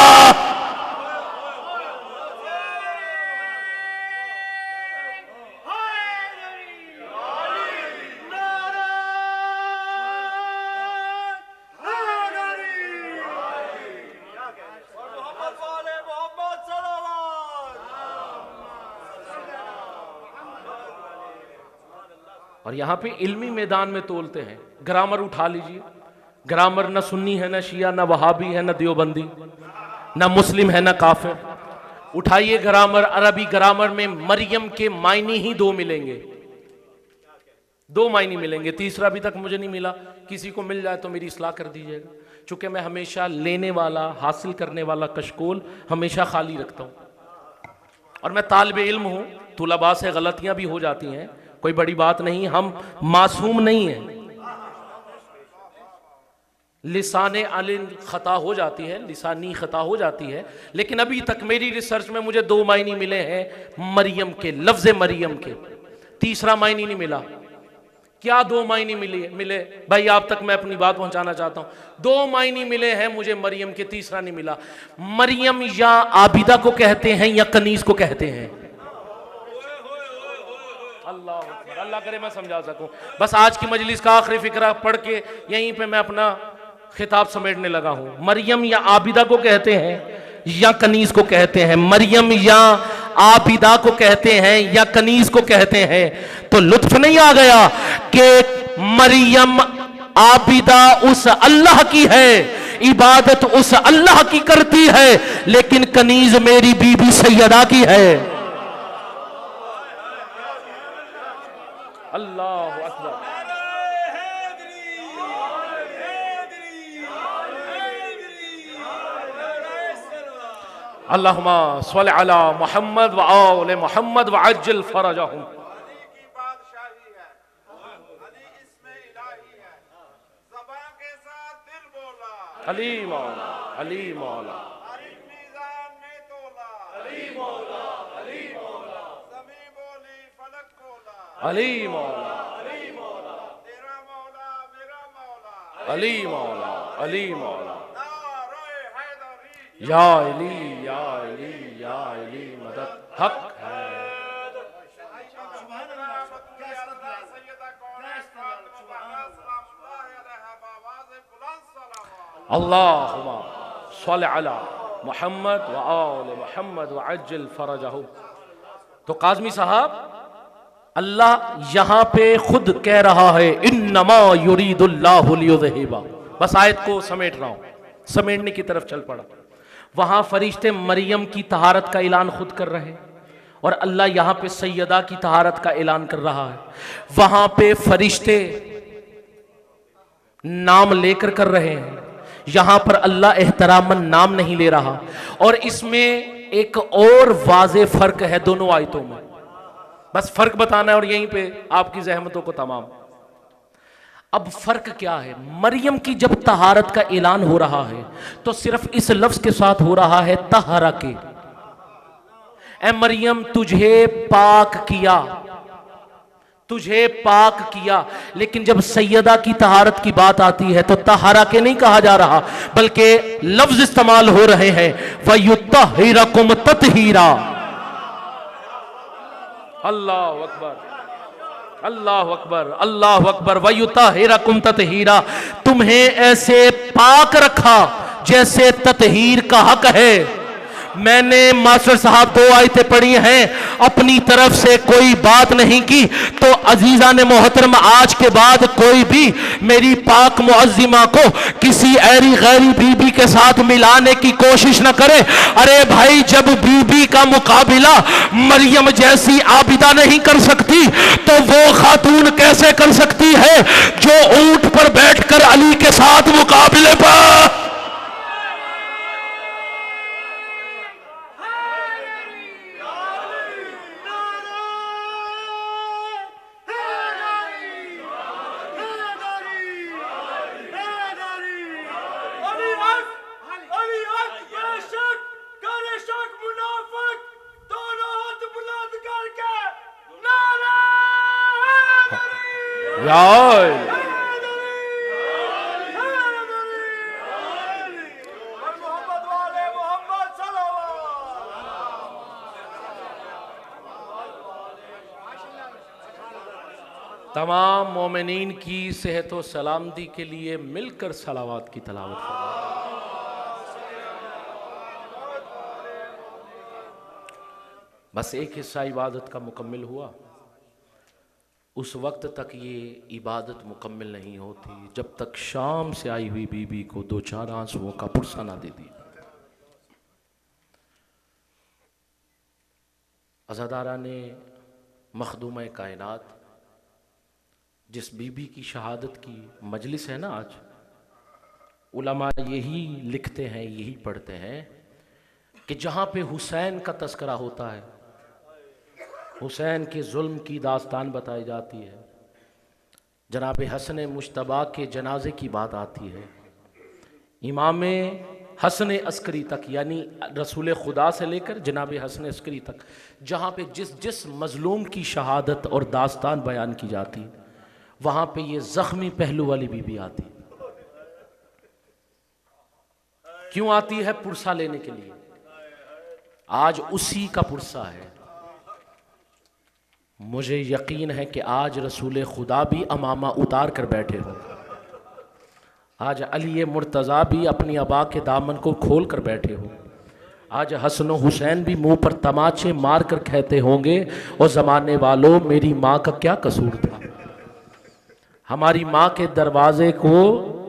और यहां पे इल्मी मैदान में तोलते हैं। ग्रामर उठा लीजिए, ग्रामर न सुन्नी है, न शिया, न वहाबी है, न देवबंदी, न मुस्लिम है, न काफिर। उठाइए ग्रामर। अरबी ग्रामर में मरियम के मायने ही दो मिलेंगे, दो मायने मिलेंगे, तीसरा अभी तक मुझे नहीं मिला। किसी को मिल जाए तो मेरी इस्लाह कर दीजिएगा, चूंकि मैं हमेशा लेने वाला, हासिल करने वाला कशकोल हमेशा खाली रखता हूं और मैं तालिब इल्म हूं। तुलबा से गलतियां भी हो जाती हैं, कोई बड़ी बात नहीं, हम मासूम नहीं हैं। लिसाने अलिन खता हो जाती है, लिसानी खता हो जाती है, लेकिन अभी तक मेरी रिसर्च में मुझे दो मायने मिले हैं मरियम के, लफ्ज़ मरियम के। तीसरा मायने नहीं मिला। क्या दो मायने मिले भाई? आप तक मैं अपनी बात पहुंचाना चाहता हूं। दो मायने मिले हैं मुझे मरियम के, तीसरा नहीं मिला। मरियम या आबिदा को कहते हैं या कनीज को कहते हैं। अल्लाह अकबर, अल्लाह करे मैं समझा सकूं। बस आज की मजलिस का आखिरी फिक्रा पढ़ के यहीं पे मैं अपना खिताब समेटने लगा हूं। मरियम या आबिदा को कहते हैं या कनीज को कहते हैं? मरियम या आबिदा को कहते हैं या कनीज को कहते हैं? तो लुत्फ नहीं आ गया कि मरियम आबिदा उस अल्लाह की है, इबादत उस अल्लाह की करती है, लेकिन कनीज मेरी बीबी सैयदा की है। अल्लाह अकबर। अल्लाहुम्मा सल्लि अला मुहम्मद व आले मुहम्मद व अज्जिल फरजहुम। अली मौला, अली मौला, अली मौला, अली मौला, अली मौला, या अली, या अली, या अली मदद हक है। अल्लाहुम्मा सल्लि अला मुहम्मद व आले मुहम्मद व अज्जिल फरजहुम। तो काज़मी साहब, अल्लाह यहां पे खुद कह रहा है इन्नमा युरीदुल्लाहु लियुज़हिबा। बस आयत को समेट रहा हूं, समेटने की तरफ चल पड़ा। वहां फरिश्ते मरियम की तहारत का ऐलान खुद कर रहे हैं और अल्लाह यहां पे सैयदा की तहारत का ऐलान कर रहा है। वहां पे फरिश्ते नाम लेकर कर रहे हैं, यहां पर अल्लाह एहतरामन नाम नहीं ले रहा। और इसमें एक और वाज़े फर्क है दोनों आयतों में, बस फर्क बताना है और यहीं पे आपकी जहमतों को तमाम। अब फर्क क्या है? मरियम की जब तहारत का ऐलान हो रहा है तो सिर्फ इस लफ्ज के साथ हो रहा है तहरा के, ए मरियम तुझे पाक किया, तुझे पाक किया। लेकिन जब सैयदा की तहारत की बात आती है तो तहरा के नहीं कहा जा रहा, बल्कि लफ्ज इस्तेमाल हो रहे हैं वयुत्तहिरकुम तत्हीरा। अल्लाह अकबर, अल्लाह अकबर, अल्लाह अकबर। वयुत्तहिरकुम तत्हीरा, तुम्हें ऐसे पाक रखा जैसे तत्हीर का हक है। मैंने मास्टर साहब 2 आयतें पढ़ी हैं, अपनी तरफ से कोई बात नहीं की। तो अजीजा ने मोहतरम, आज के बाद कोई भी मेरी पाक मुअज्जिमा को किसी ऐरी गैरी बीबी के साथ मिलाने की कोशिश न करे। अरे भाई, जब बीबी का मुकाबिला मरियम जैसी आबिदा नहीं कर सकती तो वो खातून कैसे कर सकती है जो ऊंट पर बैठकर अली के साथ मुकाबले पर। या तमाम मोमिनीन की सेहत व सलामती के लिए मिलकर सलावात की तलावत फरमाएं। बस एक हिस्सा इबादत का मुकम्मिल हुआ, उस वक्त तक ये इबादत मुकम्मिल नहीं होती जब तक शाम से आई हुई बीबी को दो चार आंसुओं का पुरसा ना दे दी। अज़ादारा ने मखदूम कायनात, जिस बीबी की शहादत की मजलिस है ना आज, उलमा यही लिखते हैं, यही पढ़ते हैं कि जहाँ पे हुसैन का तस्करा होता है, हुसैन के जुल्म की दास्तान बताई जाती है, जनाब हसन मुश्तबा के जनाजे की बात आती है, इमाम हसन अस्करी तक यानी रसूल खुदा से लेकर जनाब हसन अस्करी तक, जहाँ पे जिस जिस मजलूम की शहादत और दास्तान बयान की जाती है, वहाँ पे ये जख्मी पहलू वाली बीबी आती। क्यों आती है? पुरसा लेने के लिए। आज उसी का पुरसा है। मुझे यकीन है कि आज रसूल खुदा भी अमामा उतार कर बैठे हो, आज अली मुर्तज़ा भी अपनी अबा के दामन को खोल कर बैठे हो, आज हसन हुसैन भी मुंह पर तमाचे मार कर कहते होंगे, और ज़माने वालों मेरी माँ का क्या कसूर था, हमारी माँ के दरवाजे को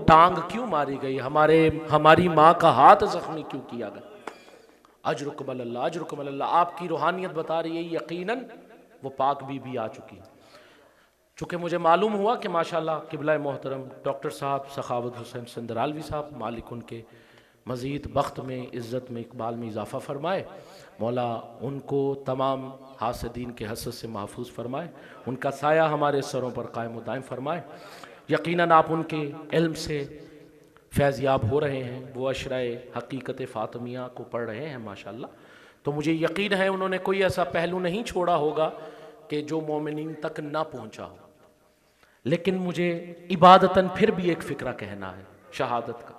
टांग क्यों मारी गई, हमारी माँ का हाथ जख्मी क्यों किया गया। अजरुकमल अल्लाह, अजरुकमल अल्लाह। आपकी रूहानियत बता रही है यकीनन वो पाक बीबी आ चुकी। चूँकि मुझे मालूम हुआ कि माशाल्लाह किबला मोहतरम डॉक्टर साहब सखावत हुसैन संदरालवी साहब, मालिक उनके मज़ीद बख्त में, इज़्ज़त में, इकबाल में इजाफ़ा फरमाए, मौला उनको तमाम हासदीन के हसद से महफूज फरमाए, उनका साया हमारे सरों पर कायम व दायम फरमाए। यकीनन आप उनके इल्म से फैज़याब हो रहे हैं, वो अशराए हकीकत फ़ातिमिया को पढ़ रहे हैं माशाल्लाह। तो मुझे यकीन है उन्होंने कोई ऐसा पहलू नहीं छोड़ा होगा कि जो मोमिनीन तक ना पहुँचा हो। लेकिन मुझे इबादतन फिर भी एक फ़िक्रा कहना है शहादत का।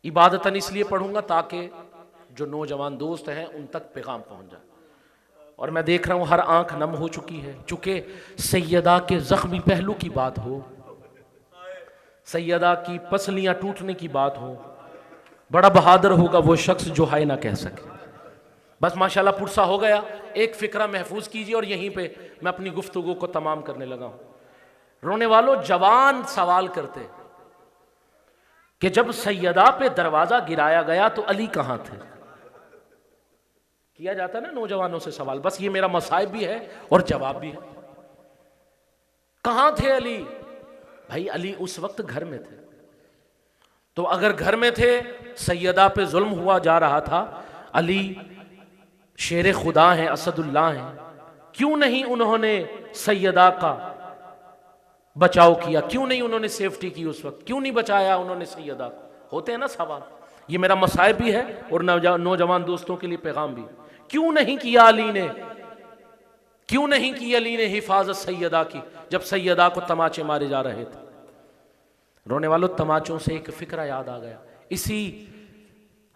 इबादतन इसलिए पढ़ूंगा ताकि जो नौजवान दोस्त हैं उन तक पैगाम पहुंच जाए। और मैं देख रहा हूं हर आंख नम हो चुकी है, चूंकि सैयदा के जख्मी पहलू की बात हो, सैयदा की पसलियां टूटने की बात हो, बड़ा बहादुर होगा वो शख्स जो हाय ना कह सके। बस माशाल्लाह पुरसा हो गया, एक फिक्रा महफूज कीजिए और यहीं पे मैं अपनी गुफ्तगू को तमाम करने लगा हूं। रोने वालों, जवान सवाल करते कि जब सैयदा पे दरवाजा गिराया गया तो अली कहां थे। किया जाता ना नौजवानों से सवाल, बस ये मेरा मसाइब भी है और जवाब भी है। कहां थे अली? भाई अली उस वक्त घर में थे। तो अगर घर में थे, सैयदा पे जुल्म हुआ जा रहा था, अली शेर खुदा हैं, असदुल्लाह हैं, क्यों नहीं उन्होंने सैयदा का बचाव किया? क्यों नहीं उन्होंने सेफ्टी की उस वक्त? क्यों नहीं बचाया उन्होंने सैयदा? होते हैं ना सवाल। ये मेरा मसाइब भी है और नौजवान दोस्तों के लिए पैगाम भी। क्यों नहीं किया अली ने? क्यों नहीं की अली ने हिफाजत सैयदा की जब सैयदा को तमाचे मारे जा रहे थे? रोने वालों, तमाचों से एक फिक्रा याद आ गया। इसी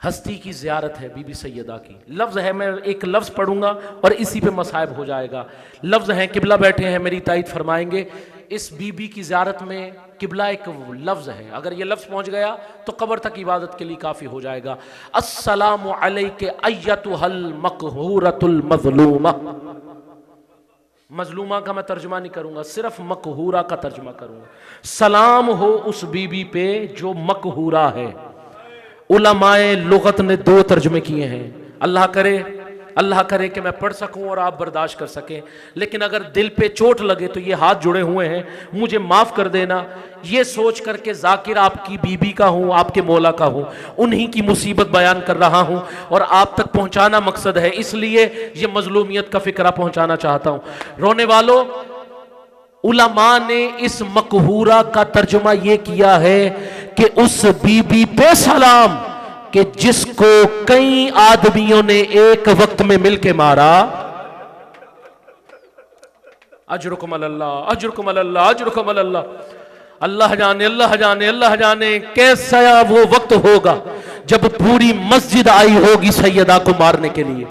हस्ती की ज़ियारत है बीबी सैयदा की। लफ्ज़ है, मैं एक लफ्ज़ पढ़ूंगा और इसी पे मसाइब हो जाएगा। लफ्ज़ है, किबला बैठे हैं, मेरी तायद फरमाएंगे। इस बीबी की ज़ियारत में किबला एक लफ्ज़ है, अगर ये लफ्ज़ पहुंच गया तो कब्र तक इबादत के लिए काफ़ी हो जाएगा। अस्सलामु अलैके अय्यतुहल मक़हूरतुल मज़लूमा। मजलूमा का मैं तर्जुमा नहीं करूंगा, सिर्फ मकहूरा का तर्जुमा करूंगा। सलाम हो उस बीबी पे जो मकहूरा है। उलमाए लुगत ने दो तर्जुमे किए हैं। अल्लाह करे कि मैं पढ़ सकूं और आप बर्दाश्त कर सकें, लेकिन अगर दिल पे चोट लगे तो ये हाथ जुड़े हुए हैं, मुझे माफ कर देना। ये सोच करके जाकिर आपकी बीबी का हूं, आपके मौला का हूं, उन्हीं की मुसीबत बयान कर रहा हूं और आप तक पहुंचाना मकसद है, इसलिए ये मजलूमियत का फिक्रा पहुंचाना चाहता हूं। रोने वालों, उलमा ने इस मकहूरा का तर्जुमा ये किया है कि उस बीबी पे सलाम कि जिसको कई आदमियों ने एक वक्त में मिलके मारा। अजरुकुम अल्लाह, अजरुकुम अल्लाह, अजरुकुम अल्लाह। अल्लाह जाने, अल्लाह जाने, अल्लाह जाने कैसा वो वक्त होगा जब पूरी मस्जिद आई होगी सैयदा को मारने के लिए।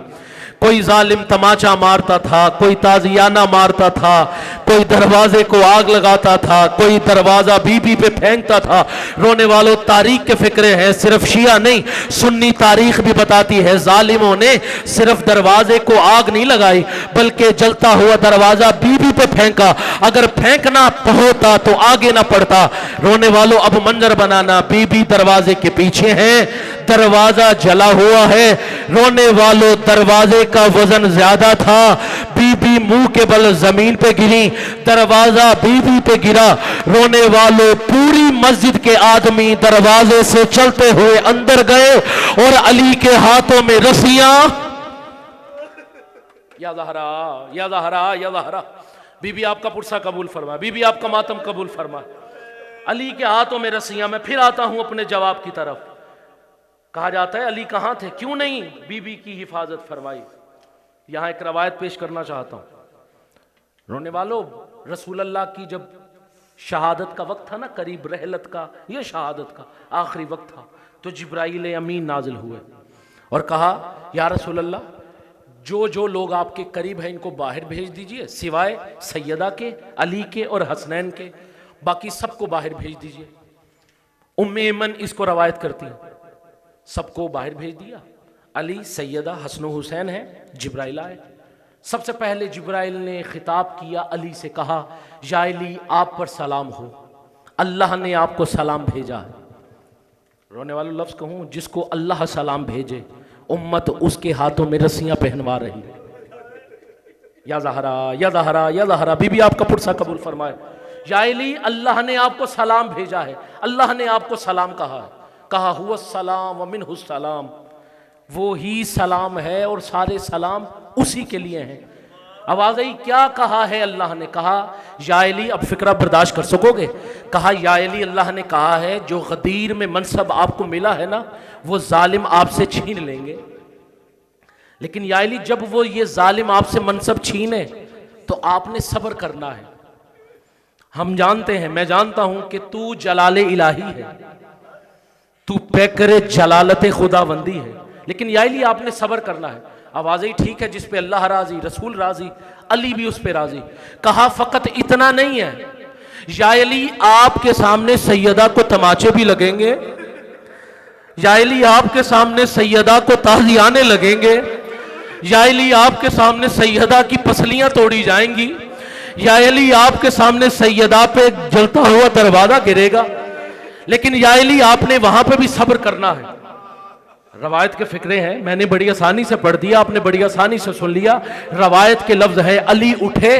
कोई जालिम तमाचा मारता था, कोई ताजियाना मारता था, कोई दरवाजे को आग लगाता था, कोई दरवाजा बीबी पे फेंकता था। रोने वालों, तारीख के फिक्रे हैं, सिर्फ शिया नहीं सुन्नी तारीख भी बताती है जालिमों ने सिर्फ दरवाजे को आग नहीं लगाई बल्कि जलता हुआ दरवाजा बीबी पे फेंका। अगर फेंकना होता तो आगे ना पड़ता। रोने वालों, अब मंजर बनाना, बीबी दरवाजे के पीछे है, दरवाजा जला हुआ है। रोने वालों, दरवाजे का वजन ज्यादा था, बीबी मुंह के बल जमीन पे गिरी, दरवाजा बीबी पे गिरा। रोने वालों, पूरी मस्जिद के आदमी दरवाजे से चलते हुए अंदर गए और अली के हाथों में रस्सियां। या ज़हरा, या ज़हरा, या ज़हरा, बीबी आपका पुरसा कबूल फरमा, बीबी आपका मातम कबूल फरमा। अली के हाथों में रस्सियां। मैं फिर आता हूं अपने जवाब की तरफ। कहा जाता है अली कहां थे, क्यों नहीं बीबी की हिफाजत फरमाई। यहां एक रवायत पेश करना चाहता हूं। रोने वालों, रसूल अल्लाह की जब शहादत का वक्त था ना, करीब रहलत का, यह शहादत का आखिरी वक्त था, तो जिब्राइल अमीन नाजिल हुए और कहा या रसूल अल्लाह, जो जो लोग आपके करीब हैं इनको बाहर भेज दीजिए सिवाय सैयदा के, अली के और हसनैन के, बाकी सबको बाहर भेज दीजिए। उम्मे ऐमन इसको रवायत करती है, सबको बाहर भेज दिया। अली, सैयदा, हसन हुसैन है। जिब्राइल आए। सबसे पहले जिब्राइल ने खिताब किया, अली से कहा या अली आप पर सलाम हो, अल्लाह ने आपको सलाम भेजा है। रोने वालों, लफ्ज कहूं, जिसको अल्लाह सलाम भेजे उम्मत उसके हाथों में रस्सियां पहनवा रही। या ज़हरा, या ज़हरा, या ज़हरा, बीबी आपका पुरसा कबूल फरमाए। या अली, अल्लाह ने आपको सलाम भेजा है, अल्लाह ने आपको सलाम कहा है। कहा हुआ सलाम व मिन्हु सलाम, वो ही सलाम है और सारे सलाम उसी के लिए हैं। आवाज आई, क्या कहा है अल्लाह ने? कहा या अली, अब फिक्रा बर्दाश्त कर सकोगे? कहा या अली, अल्लाह ने कहा है जो गदीर में मनसब आपको मिला है ना, वो जालिम आपसे छीन लेंगे। लेकिन या अली, जब वो ये जालिम आपसे मनसब छीने तो आपने सब्र करना है। हम जानते हैं, मैं जानता हूं कि तू जलाले इलाही है, तू पैकर जलालत खुदाबंदी है, लेकिन या अली आपने सब्र करना है। आवाज़ ही ठीक है, जिस पे अल्लाह राजी, रसूल राजी, अली भी उस पे राजी। कहा फकत इतना नहीं है या अली, आपके सामने सैयदा को तमाचे भी लगेंगे, या अली आपके सामने सैयदा को ताज़ियाने लगेंगे, या अली आपके सामने सैयदा की पसलियां तोड़ी जाएंगी, या अली आपके सामने सैयदा पे जलता हुआ दरवाजा गिरेगा, लेकिन या अली आपने वहां पे भी सब्र करना है। रवायत के फिक्रे हैं, मैंने बड़ी आसानी से पढ़ दिया, आपने बड़ी आसानी से सुन लिया। रवायत के लफ्ज है, अली उठे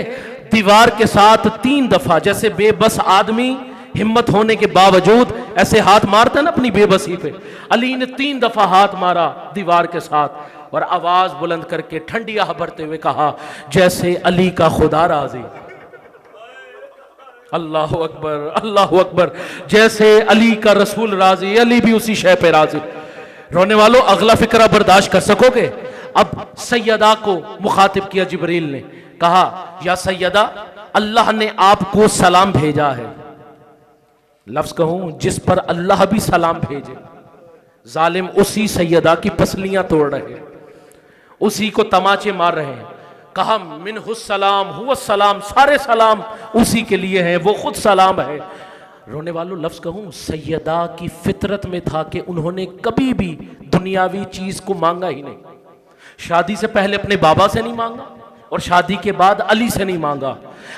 दीवार के साथ 3 दफा, जैसे बेबस आदमी हिम्मत होने के बावजूद ऐसे हाथ मारता है ना अपनी बेबसी पे, अली ने 3 दफा हाथ मारा दीवार के साथ और आवाज बुलंद करके ठंडिया भरते हुए कहा, जैसे अली का खुदा राजी। अल्लाह अकबर, अल्लाह अकबर, जैसे अली का रसूल राजी, अली भी उसी शय पे राजी। रोने वालों, अगला फिक्रा बर्दाश्त कर सकोगे? अब सैयदा को मुखातिब किया जिब्रील ने, कहा या सैयदा, अल्लाह ने आपको सलाम भेजा है। लफ्ज कहूं, जिस पर अल्लाह भी सलाम भेजे, जालिम उसी सैयदा की पसलियां तोड़ रहे, उसी को तमाचे मार रहे हैं। कहा मिन्हु सलाम हुवा सलाम, सारे सलाम उसी के लिए हैं, वो खुद सलाम है। रोने वालों, लफ्ज कहूं, सैयदा की फितरत में था कि उन्होंने कभी भी दुनियावी चीज को मांगा ही नहीं। शादी से पहले अपने बाबा से नहीं मांगा और शादी के बाद अली से नहीं मांगा।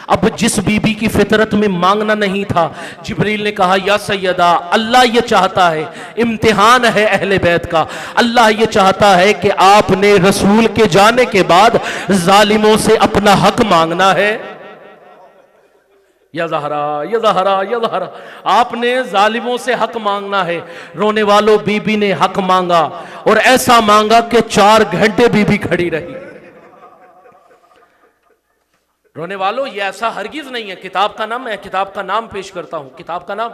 अब जिस बीबी की फितरत में मांगना नहीं था, जिब्रील ने कहा या सैयदा, अल्लाह ये चाहता है, इम्तिहान है अहले बैत का, अल्लाह ये चाहता है कि आपने रसूल के जाने के बाद जालिमों से अपना हक मांगना है। या ज़हरा, या ज़हरा, या ज़हरा, आपने जालिमों से हक मांगना है। रोने वालों, बीबी ने हक मांगा और ऐसा मांगा कि 4 घंटे बीबी खड़ी रही। रोने वालों, ये ऐसा हरगिज नहीं है। किताब का नाम, मैं किताब का नाम पेश करता हूं, किताब का नाम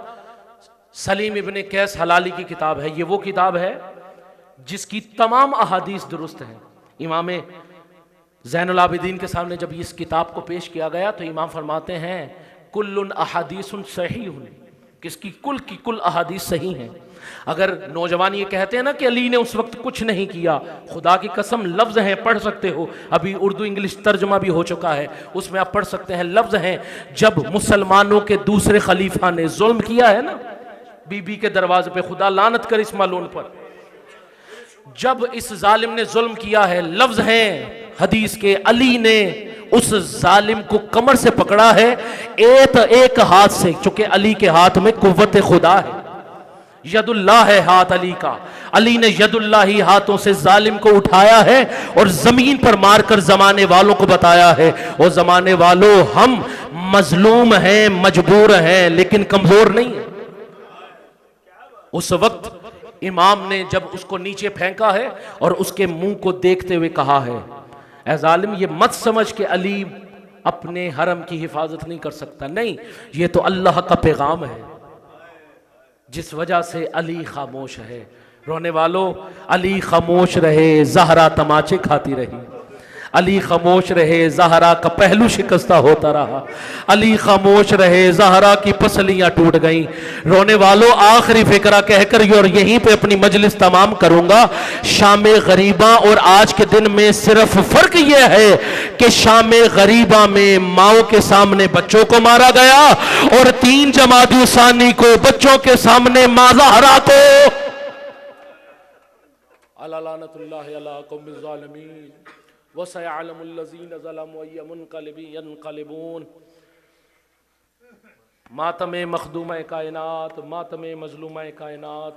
सलीम इब्ने कैस हलाली की किताब है। ये वो किताब है जिसकी तमाम अहादीस दुरुस्त है। इमाम ज़ैनुल आबिदीन के सामने जब इस किताब को पेश किया गया तो इमाम फरमाते हैं कुल्लुन अहादीसुन सहीहुन, किसकी कुल की कुल अहादीस सही हैं। अगर नौजवान ये कहते हैं ना कि अली ने उस वक्त कुछ नहीं किया, खुदा की कसम लफ्ज़ हैं, पढ़ सकते हो, अभी उर्दू इंग्लिश तर्जमा भी हो चुका है, उसमें आप पढ़ सकते हैं, लफ्ज़ हैं, जब मुसलमानों के दूसरे खलीफा ने जुल्म किया है ना बीबी के दरवाजे पे, खुदा लानत कर इस मालून पर, जब इस जालिम ने जुल्म किया है, लफ्ज़ हैं हदीस के, अली ने उस जालिम को कमर से पकड़ा है एक हाथ से, चूंकि अली के हाथ में कुव्वत खुदा है, यदुल्लाह है हाथ अली का, अली ने यदुल्लाह ही हाथों से जालिम को उठाया है और जमीन पर मारकर जमाने वालों को बताया है, और जमाने वालों हम मजलूम हैं, मजबूर हैं, लेकिन कमजोर नहीं है। उस वक्त इमाम ने जब उसको नीचे फेंका है और उसके मुंह को देखते हुए कहा है, ऐ जालिम ये मत समझ के अली अपने हरम की हिफाजत नहीं कर सकता, नहीं, ये तो अल्लाह का पैगाम है, जिस वजह से अली खामोश है। रोने वालों, अली खामोश रहे, ज़हरा तमाचे खाती रही, अली खामोश रहे, ज़हरा का पहलू शिकस्ता होता रहा, अली खामोश रहे, ज़हरा की पसलियां टूट गईं। रोने वालों, आखिरी फिक्रा कहकर और यहीं पे अपनी मजलिस तमाम करूंगा। शाम गरीबा और आज के दिन में सिर्फ फर्क यह है कि शाम गरीबा में माओ के सामने बच्चों को मारा गया और 3 जमादी सानी को बच्चों के सामने मां ज़हरा को अला लानतुल्लाहि अला कौमिज़ ज़ालिमीन वसयअलमुल्लज़ीन ज़लमू यनक़लिबून। मातम मखदूम कायनात, मातम मजलूम कायनात।